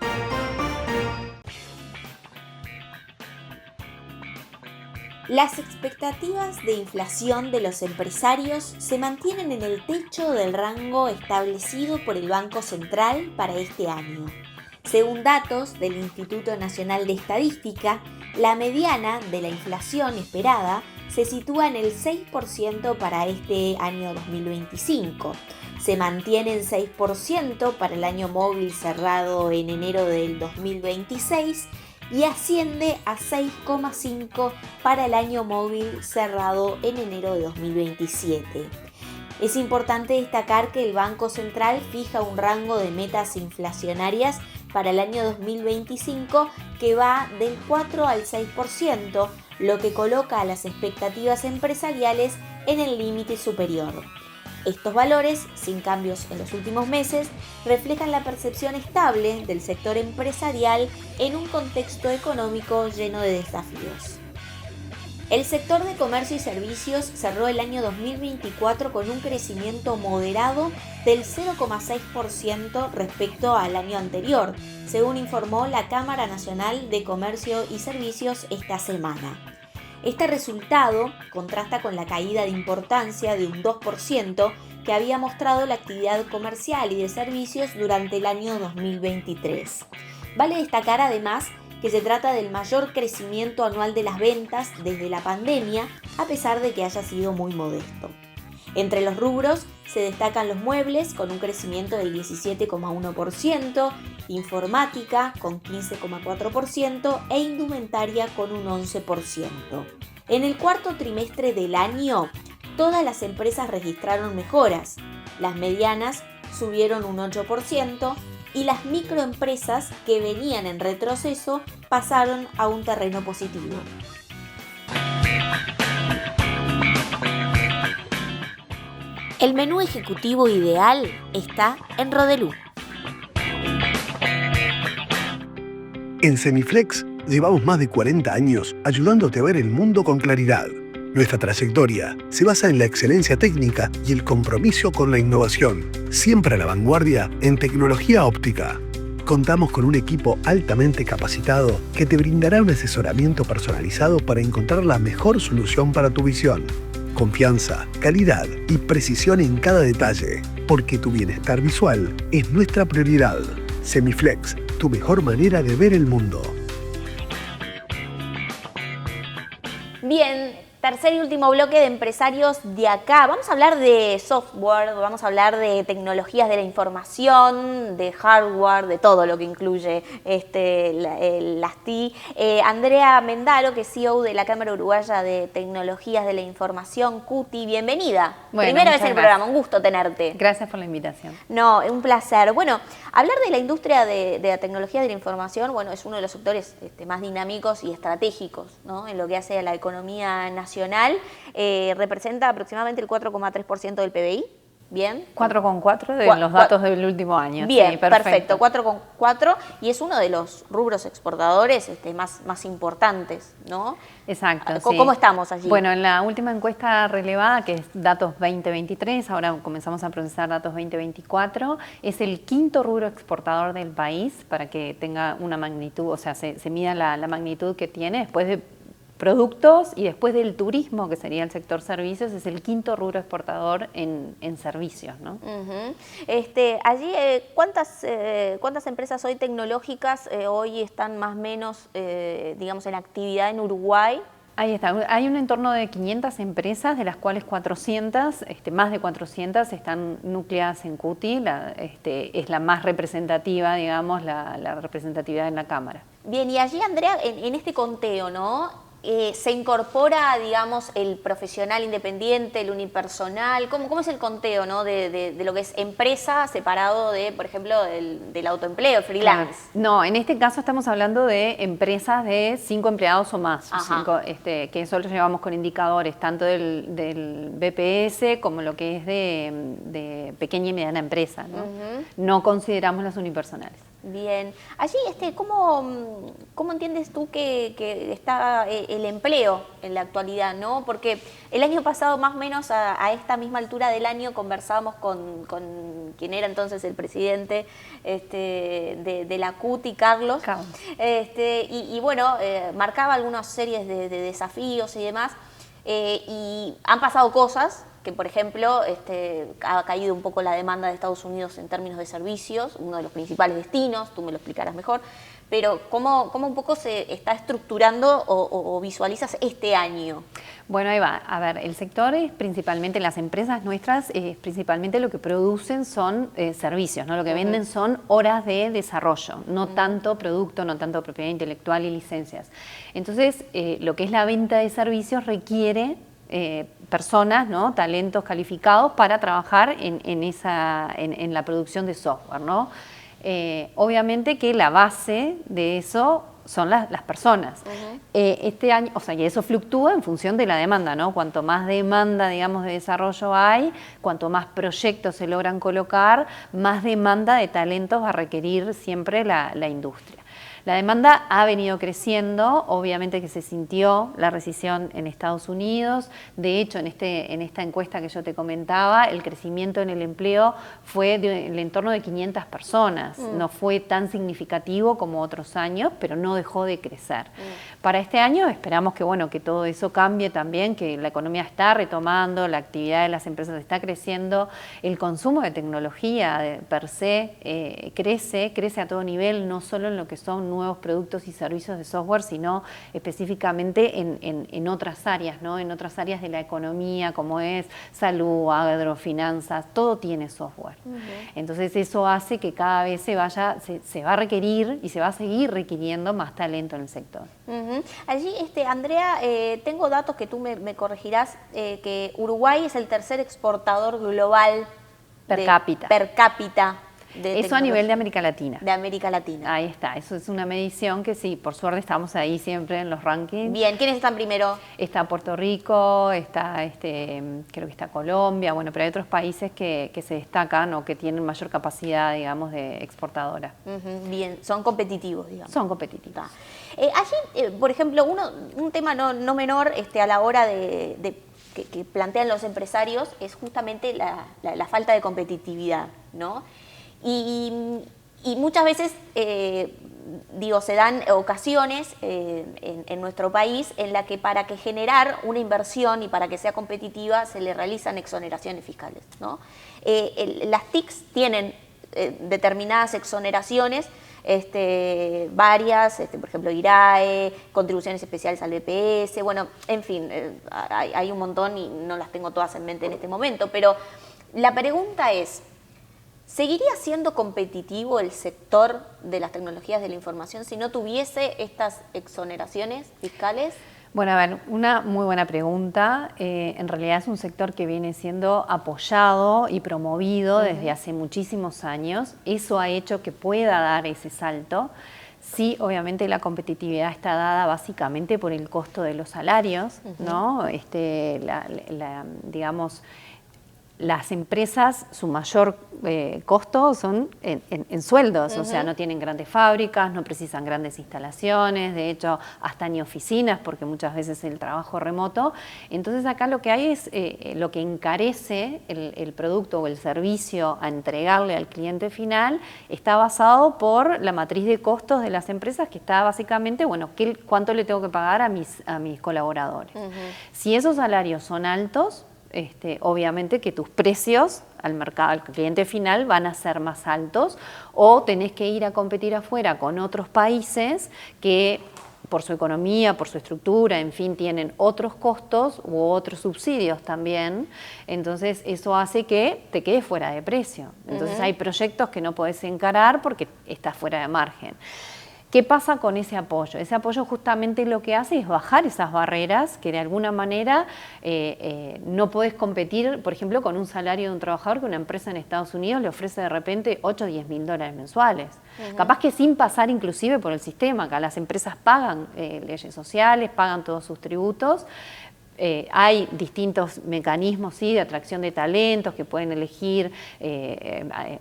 Las expectativas de inflación de los empresarios se mantienen en el techo del rango establecido por el Banco Central para este año. Según datos del Instituto Nacional de Estadística, la mediana de la inflación esperada se sitúa en el 6% para este año 2025. Se mantiene en 6% para el año móvil cerrado en enero del 2026 y asciende a 6,5 para el año móvil cerrado en enero de 2027. Es importante destacar que el Banco Central fija un rango de metas inflacionarias para el año 2025 que va del 4 al 6%, lo que coloca a las expectativas empresariales en el límite superior. Estos valores, sin cambios en los últimos meses, reflejan la percepción estable del sector empresarial en un contexto económico lleno de desafíos. El sector de comercio y servicios cerró el año 2024 con un crecimiento moderado del 0,6% respecto al año anterior, según informó la Cámara Nacional de Comercio y Servicios esta semana. Este resultado contrasta con la caída de importancia de un 2% que había mostrado la actividad comercial y de servicios durante el año 2023. Vale destacar además que se trata del mayor crecimiento anual de las ventas desde la pandemia, a pesar de que haya sido muy modesto. Entre los rubros se destacan los muebles con un crecimiento del 17,1%, informática con 15,4% e indumentaria con un 11%. En el cuarto trimestre del año, todas las empresas registraron mejoras. Las medianas subieron un 8% y las microempresas que venían en retroceso pasaron a un terreno positivo. El menú ejecutivo ideal está en Rodelú. En Semiflex llevamos más de 40 años ayudándote a ver el mundo con claridad. Nuestra trayectoria se basa en la excelencia técnica y el compromiso con la innovación, siempre a la vanguardia en tecnología óptica. Contamos con un equipo altamente capacitado que te brindará un asesoramiento personalizado para encontrar la mejor solución para tu visión. Confianza, calidad y precisión en cada detalle, porque tu bienestar visual es nuestra prioridad. Semiflex, tu mejor manera de ver el mundo. Bien, tercer y último bloque de empresarios de acá. Vamos a hablar de software, vamos a hablar de tecnologías de la información, de hardware, de todo lo que incluye las TI. Andrea Mendaro, que es CEO de la Cámara Uruguaya de Tecnologías de la Información, CUTI, bienvenida. Bueno, Primera vez en el programa, un gusto tenerte. Gracias por la invitación. No, un placer. Bueno, hablar de la industria de la tecnología de la información, bueno, es uno de los sectores más dinámicos y estratégicos, ¿no? En lo que hace a la economía nacional. Representa aproximadamente el 4,3% del PBI. Bien. 4,4 de los datos del último año. Bien, sí, perfecto. 4,4 y es uno de los rubros exportadores más importantes, ¿no? Exacto. ¿Cómo estamos allí? Bueno, en la última encuesta relevada, que es datos 2023, ahora comenzamos a procesar datos 2024, es el quinto rubro exportador del país, para que tenga una magnitud, o sea, se mida la magnitud que tiene después de productos y después del turismo, que sería el sector servicios, es el quinto rubro exportador en servicios, ¿no? Allí, ¿cuántas empresas hoy tecnológicas hoy están más o menos, digamos, en actividad en Uruguay? Ahí está, hay un entorno de 500 empresas, de las cuales 400, más de 400 están nucleadas en CUTI, es la más representativa, digamos, la representatividad en la Cámara. Bien, y allí, Andrea, en este conteo, ¿no? ¿Se incorpora, digamos, el profesional independiente, el unipersonal? ¿Cómo es el conteo, ¿no? de lo que es empresa separado de, por ejemplo, del autoempleo, freelance? Claro. No, en este caso estamos hablando de empresas de 5 empleados o más, que nosotros llevamos con indicadores tanto del BPS como lo que es de pequeña y mediana empresa, ¿no? No consideramos las unipersonales. Bien. Allí, ¿cómo entiendes tú que está el empleo en la actualidad, ¿no? Porque el año pasado, más o menos a esta misma altura del año, conversábamos con quien era entonces el presidente de la CUT, Carlos. Y bueno, marcaba algunas series de desafíos y demás, y han pasado cosas que, por ejemplo, ha caído un poco la demanda de Estados Unidos en términos de servicios, uno de los principales destinos, tú me lo explicarás mejor, pero ¿cómo un poco se está estructurando o visualizas este año? Bueno, ahí va. A ver, el sector es principalmente, las empresas nuestras, principalmente lo que producen son servicios, ¿no? Lo que venden son horas de desarrollo, no tanto producto, no tanto propiedad intelectual y licencias. Entonces, lo que es la venta de servicios requiere personas, ¿no? Talentos calificados para trabajar en la producción de software, ¿no? Obviamente que la base de eso son las personas. Este año, y eso fluctúa en función de la demanda, ¿no? Cuanto más demanda, digamos, de desarrollo hay, cuanto más proyectos se logran colocar, más demanda de talentos va a requerir siempre la industria. La demanda ha venido creciendo, obviamente que se sintió la recesión en Estados Unidos. De hecho, en esta encuesta que yo te comentaba, el crecimiento en el empleo fue del entorno de 500 personas. No fue tan significativo como otros años, pero no dejó de crecer. Para este año esperamos que todo eso cambie también, que la economía está retomando, la actividad de las empresas está creciendo, el consumo de tecnología per se crece a todo nivel, no solo en lo que son nuevos productos y servicios de software, sino específicamente en otras áreas, ¿no? En otras áreas de la economía, como es salud, agrofinanzas, todo tiene software. Entonces eso hace que cada vez se va a requerir y se va a seguir requiriendo más talento en el sector. Allí, Andrea, tengo datos que tú me corregirás, que Uruguay es el tercer exportador global per cápita. Eso a nivel de América Latina. De América Latina. Ahí está, eso es una medición que sí, por suerte estamos ahí siempre en los rankings. Bien, ¿quiénes están primero? Está Puerto Rico, está creo que está Colombia, pero hay otros países que se destacan o que tienen mayor capacidad, digamos, de exportadora. Bien, son competitivos, digamos. Son competitivos. Allí, por ejemplo, un tema no menor a la hora que plantean los empresarios es justamente la falta de competitividad, ¿no? Y muchas veces, se dan ocasiones en nuestro país en la que para que generar una inversión y para que sea competitiva se le realizan exoneraciones fiscales, ¿no? Las TICs tienen determinadas exoneraciones, varias, por ejemplo IRAE, contribuciones especiales al BPS, en fin, hay un montón y no las tengo todas en mente en este momento, pero la pregunta es, ¿seguiría siendo competitivo el sector de las tecnologías de la información si no tuviese estas exoneraciones fiscales? Bueno, a ver, una muy buena pregunta. En realidad es un sector que viene siendo apoyado y promovido desde hace muchísimos años. Eso ha hecho que pueda dar ese salto. Sí, obviamente la competitividad está dada básicamente por el costo de los salarios, ¿no? Digamos, las empresas, su mayor costo son en sueldos, o sea, no tienen grandes fábricas, no precisan grandes instalaciones, de hecho, hasta ni oficinas, porque muchas veces el trabajo remoto. Entonces acá lo que hay es, lo que encarece el producto o el servicio a entregarle al cliente final, está basado por la matriz de costos de las empresas, que está básicamente, ¿cuánto le tengo que pagar a mis colaboradores? Si esos salarios son altos, obviamente que tus precios al mercado, al cliente final, van a ser más altos, o tenés que ir a competir afuera con otros países que por su economía, por su estructura, en fin, tienen otros costos u otros subsidios también. Entonces eso hace que te quedes fuera de precio. Entonces hay proyectos que no podés encarar porque estás fuera de margen. ¿Qué pasa con ese apoyo? Ese apoyo justamente lo que hace es bajar esas barreras que de alguna manera no podés competir, por ejemplo, con un salario de un trabajador que una empresa en Estados Unidos le ofrece de repente 8 o 10 mil dólares mensuales. Capaz que sin pasar inclusive por el sistema, acá las empresas pagan leyes sociales, pagan todos sus tributos. Hay distintos mecanismos, ¿sí?, de atracción de talentos que pueden elegir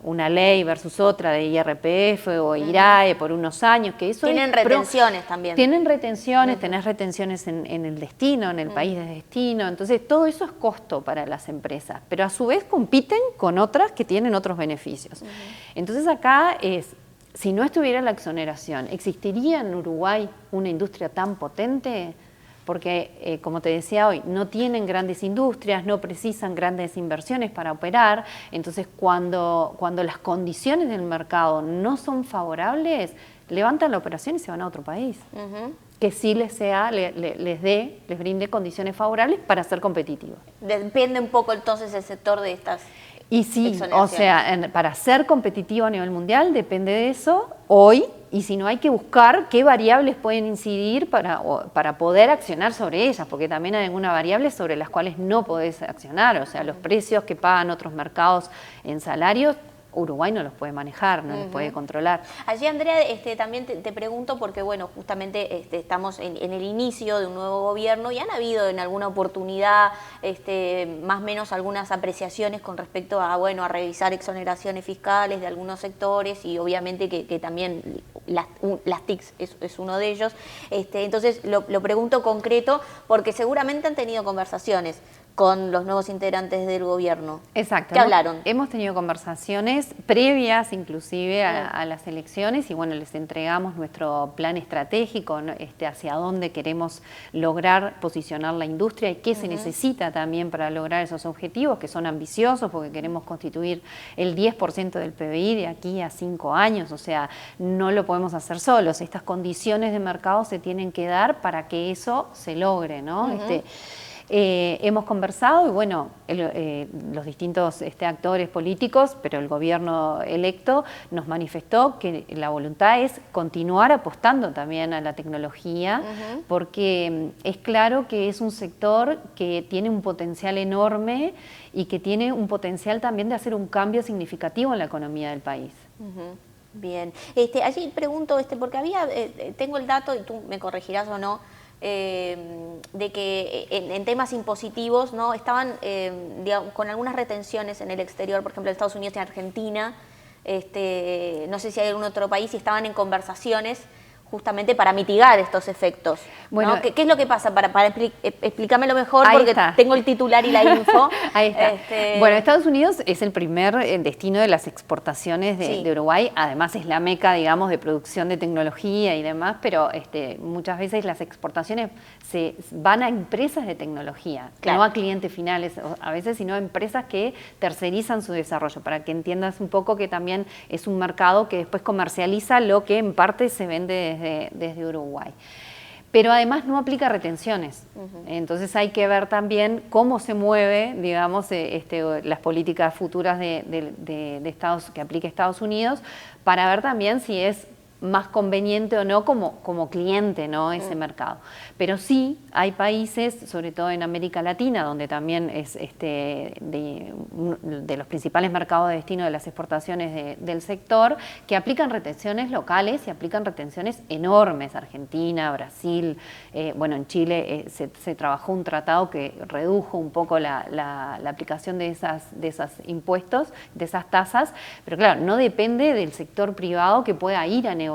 una ley versus otra de IRPF o IRAE por unos años. Que eso tienen retenciones también. Tienen retenciones, tenés retenciones en el destino, en el país de destino. Entonces todo eso es costo para las empresas, pero a su vez compiten con otras que tienen otros beneficios. Entonces acá si no estuviera la exoneración, ¿existiría en Uruguay una industria tan potente? Porque, como te decía hoy, no tienen grandes industrias, no precisan grandes inversiones para operar. Entonces, cuando las condiciones del mercado no son favorables, levantan la operación y se van a otro país. Que sí les brinde condiciones favorables para ser competitivos. Depende un poco entonces el sector de estas. Y sí, o sea, para ser competitivo a nivel mundial depende de eso hoy, y si no hay que buscar qué variables pueden incidir para poder accionar sobre ellas, porque también hay algunas variables sobre las cuales no podés accionar, o sea, los precios que pagan otros mercados en salarios, Uruguay no los puede manejar, no los puede controlar. Allí, Andrea, también te pregunto porque, bueno, justamente estamos en el inicio de un nuevo gobierno y han habido en alguna oportunidad más o menos algunas apreciaciones con respecto a, bueno, a revisar exoneraciones fiscales de algunos sectores y obviamente que también las TICs es uno de ellos. Entonces, lo pregunto concreto porque seguramente han tenido conversaciones con los nuevos integrantes del gobierno. Exacto. ¿Qué hablaron? Hemos tenido conversaciones previas inclusive a las elecciones y bueno, les entregamos nuestro plan estratégico, ¿no?, hacia dónde queremos lograr posicionar la industria y qué se necesita también para lograr esos objetivos que son ambiciosos porque queremos constituir el 10% del PBI de aquí a 5 años, o sea, no lo podemos hacer solos. Estas condiciones de mercado se tienen que dar para que eso se logre, ¿no? Hemos conversado y bueno, los distintos actores políticos, pero el gobierno electo nos manifestó que la voluntad es continuar apostando también a la tecnología, porque es claro que es un sector que tiene un potencial enorme y que tiene un potencial también de hacer un cambio significativo en la economía del país. Bien. Allí pregunto, porque tengo el dato, y tú me corregirás o no, de que en temas impositivos, ¿no?, estaban digamos, con algunas retenciones en el exterior, por ejemplo, en Estados Unidos y Argentina, no sé si hay algún otro país, y estaban en conversaciones justamente para mitigar estos efectos. Bueno, ¿no? ¿Qué es lo que pasa? Explícamelo mejor porque tengo el titular y la info. Ahí está. Bueno, Estados Unidos es el primer destino de las exportaciones de Uruguay, además es la meca, digamos, de producción de tecnología y demás, pero muchas veces las exportaciones se van a empresas de tecnología, no a clientes finales, a veces, sino a empresas que tercerizan su desarrollo, para que entiendas un poco que también es un mercado que después comercializa lo que en parte se vende desde Uruguay. Pero además no aplica retenciones. Entonces hay que ver también cómo se mueve, digamos, las políticas futuras de Estados, que aplique Estados Unidos, para ver también si es más conveniente o no como cliente, ¿no?, ese mercado. Pero sí hay países, sobre todo en América Latina, donde también es de los principales mercados de destino de las exportaciones del sector, que aplican retenciones locales y aplican retenciones enormes. Argentina, Brasil, bueno, en Chile se trabajó un tratado que redujo un poco la aplicación de esos impuestos, de esas tasas, pero claro, no depende del sector privado que pueda ir a negociar.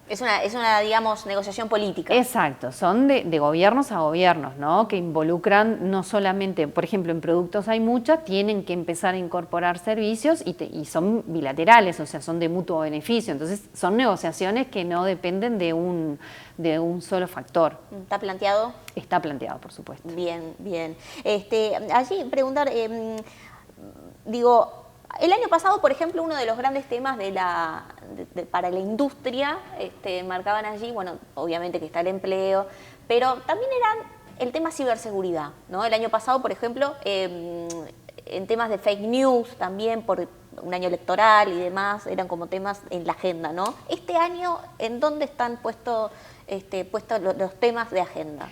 Es una, digamos, negociación política. Exacto, son de gobiernos a gobiernos, ¿no?, que involucran no solamente, por ejemplo, en productos hay muchas, tienen que empezar a incorporar servicios y son bilaterales, o sea, son de mutuo beneficio, entonces son negociaciones que no dependen de un solo factor. ¿Está planteado? Está planteado, por supuesto. Bien, bien. Allí preguntar, digo, el año pasado, por ejemplo, uno de los grandes temas para la industria, marcaban allí, bueno, obviamente que está el empleo, pero también era el tema ciberseguridad, ¿no? El año pasado, por ejemplo, en temas de fake news también, por un año electoral y demás, eran como temas en la agenda, ¿no? Este año, ¿en dónde están puestos los temas de agenda?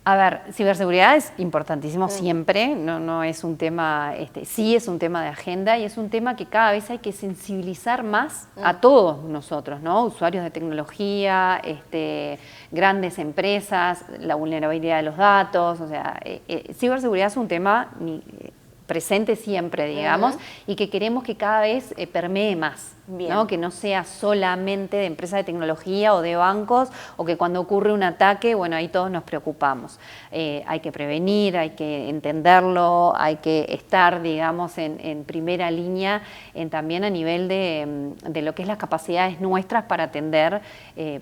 A ver, ciberseguridad es importantísimo siempre, no es un tema, sí es un tema de agenda y es un tema que cada vez hay que sensibilizar más a todos nosotros, ¿no? Usuarios de tecnología, grandes empresas, la vulnerabilidad de los datos, o sea, ciberseguridad es un tema presente siempre, digamos, y que queremos que cada vez permee más. ¿no? Que no sea solamente de empresas de tecnología o de bancos, o que cuando ocurre un ataque, bueno, ahí todos nos preocupamos. Hay que prevenir, hay que entenderlo, hay que estar, digamos, en primera línea, también a nivel de lo que es las capacidades nuestras para atender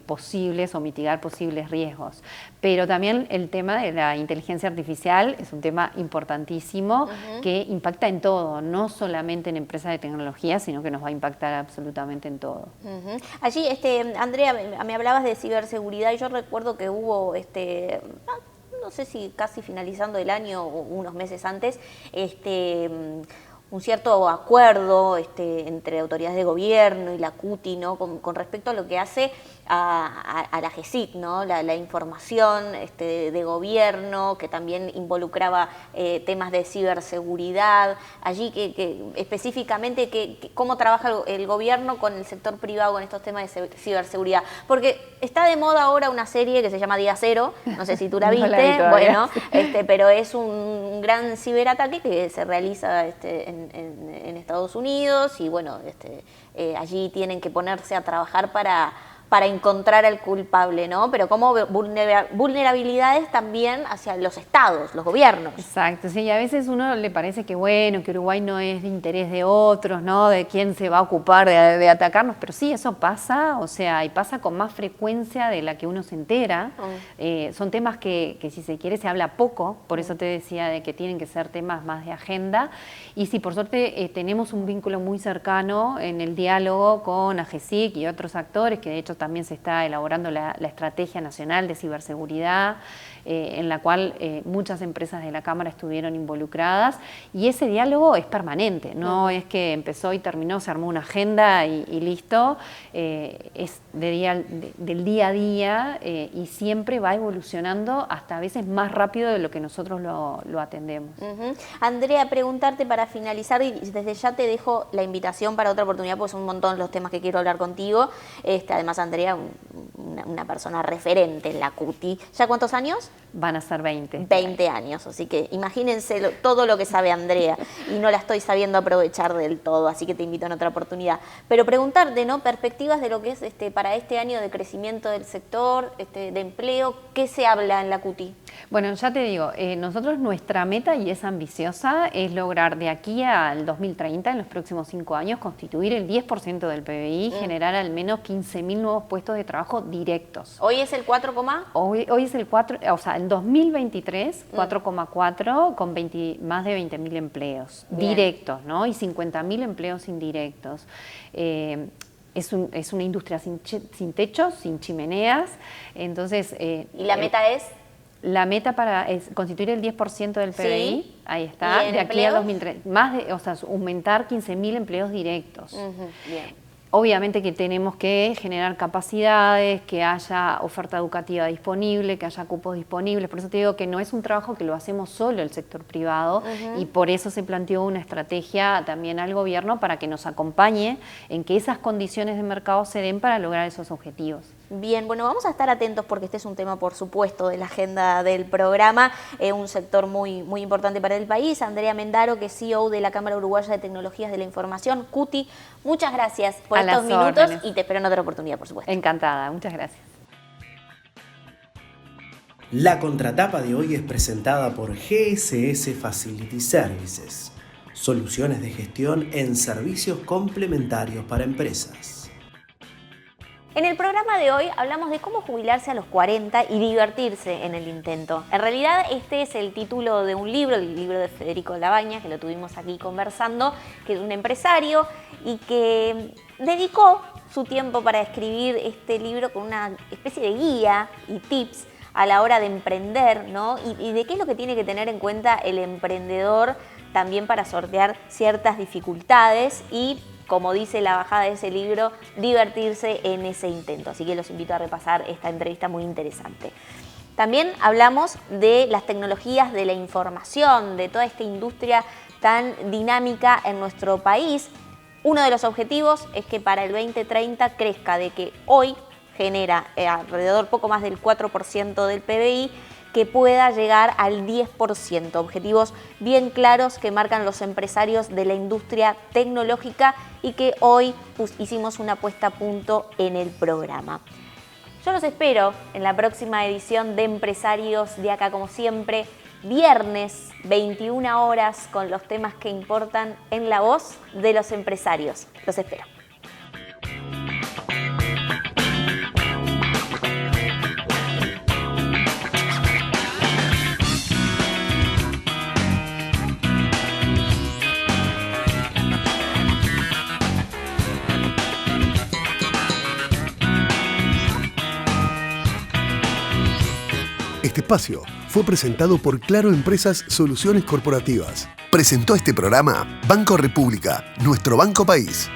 posibles o mitigar posibles riesgos. Pero también el tema de la inteligencia artificial es un tema importantísimo que impacta en todo, no solamente en empresas de tecnología, sino que nos va a impactar absolutamente en todo. Allí, Andrea, me hablabas de ciberseguridad y yo recuerdo que hubo, no sé si casi finalizando el año o unos meses antes, un cierto acuerdo entre autoridades de gobierno y la CUTI, ¿no? con respecto a lo que hace a la GESIC, ¿no? la información de gobierno, que también involucraba temas de ciberseguridad. Allí, específicamente, ¿cómo trabaja el gobierno con el sector privado con estos temas de ciberseguridad? Porque está de moda ahora una serie que se llama Día Cero, no sé si tú la viste, bueno, pero es un gran ciberataque que se realiza en Estados Unidos y bueno, allí tienen que ponerse a trabajar para encontrar al culpable, ¿no? Pero como vulnerabilidades también hacia los estados, los gobiernos. Exacto, sí, y a veces uno le parece que bueno, que Uruguay no es de interés de otros, ¿no? De quién se va a ocupar de atacarnos, pero sí, eso pasa, o sea, y pasa con más frecuencia de la que uno se entera. Son temas que si se quiere se habla poco, por eso te decía de que tienen que ser temas más de agenda, y sí, por suerte tenemos un vínculo muy cercano en el diálogo con AGESIC y otros actores, que de hecho también se está elaborando la Estrategia Nacional de Ciberseguridad, en la cual muchas empresas de la Cámara estuvieron involucradas, y ese diálogo es permanente, no es que empezó y terminó, se armó una agenda y listo, es del día a día y siempre va evolucionando hasta a veces más rápido de lo que nosotros lo atendemos. Andrea, preguntarte para finalizar, y desde ya te dejo la invitación para otra oportunidad, porque son un montón los temas que quiero hablar contigo. Además, Andrea, una persona referente en la CUTI. ¿Ya cuántos años? Van a ser 20. 20 años, así que imagínense todo lo que sabe Andrea y no la estoy sabiendo aprovechar del todo, así que te invito en otra oportunidad. Pero preguntarte, ¿no? Perspectivas de lo que es para este año de crecimiento del sector, de empleo, ¿qué se habla en la CUTI? Bueno, ya te digo, nosotros nuestra meta, y es ambiciosa, es lograr de aquí al 2030, en los próximos 5 años, constituir el 10% del PBI, generar al menos 15.000 nuevos puestos de trabajo directos. ¿Hoy es el 4, Hoy es el 4, o sea, en 2023, 4,4 con más de 20.000 empleos directos, ¿no? Y 50.000 empleos indirectos. Es una industria sin techos, sin chimeneas, entonces... ¿Y la meta es? La meta es constituir el 10% del PBI, ahí está, de aquí a 2030, o sea, aumentar 15.000 empleos directos. Bien. Obviamente que tenemos que generar capacidades, que haya oferta educativa disponible, que haya cupos disponibles. Por eso te digo que no es un trabajo que lo hacemos solo el sector privado y por eso se planteó una estrategia también al gobierno para que nos acompañe en que esas condiciones de mercado se den para lograr esos objetivos. Bien, bueno, vamos a estar atentos porque este es un tema, por supuesto, de la agenda del programa, un sector muy, muy importante para el país. Andrea Mendaro, que es CEO de la Cámara Uruguaya de Tecnologías de la Información, CUTI, muchas gracias por estos minutos y te espero en otra oportunidad, por supuesto. Encantada, muchas gracias. La contratapa de hoy es presentada por GSS Facility Services, soluciones de gestión en servicios complementarios para empresas. En el programa de hoy hablamos de cómo jubilarse a los 40 y divertirse en el intento. En realidad este es el título de un libro, el libro de Federico Labaña, que lo tuvimos aquí conversando, que es un empresario y que dedicó su tiempo para escribir este libro con una especie de guía y tips a la hora de emprender, ¿no? Y de qué es lo que tiene que tener en cuenta el emprendedor, también para sortear ciertas dificultades y, como dice la bajada de ese libro, divertirse en ese intento. Así que los invito a repasar esta entrevista muy interesante. También hablamos de las tecnologías de la información, de toda esta industria tan dinámica en nuestro país. Uno de los objetivos es que para el 2030 crezca, de que hoy genera alrededor poco más del 4% del PBI, que pueda llegar al 10%. Objetivos bien claros que marcan los empresarios de la industria tecnológica y que hoy hicimos una puesta a punto en el programa. Yo los espero en la próxima edición de Empresarios de Acá, como siempre, viernes, 21 horas, con los temas que importan en la voz de los empresarios. Los espero. Este espacio fue presentado por Claro Empresas Soluciones Corporativas. Presentó este programa Banco República, nuestro banco país.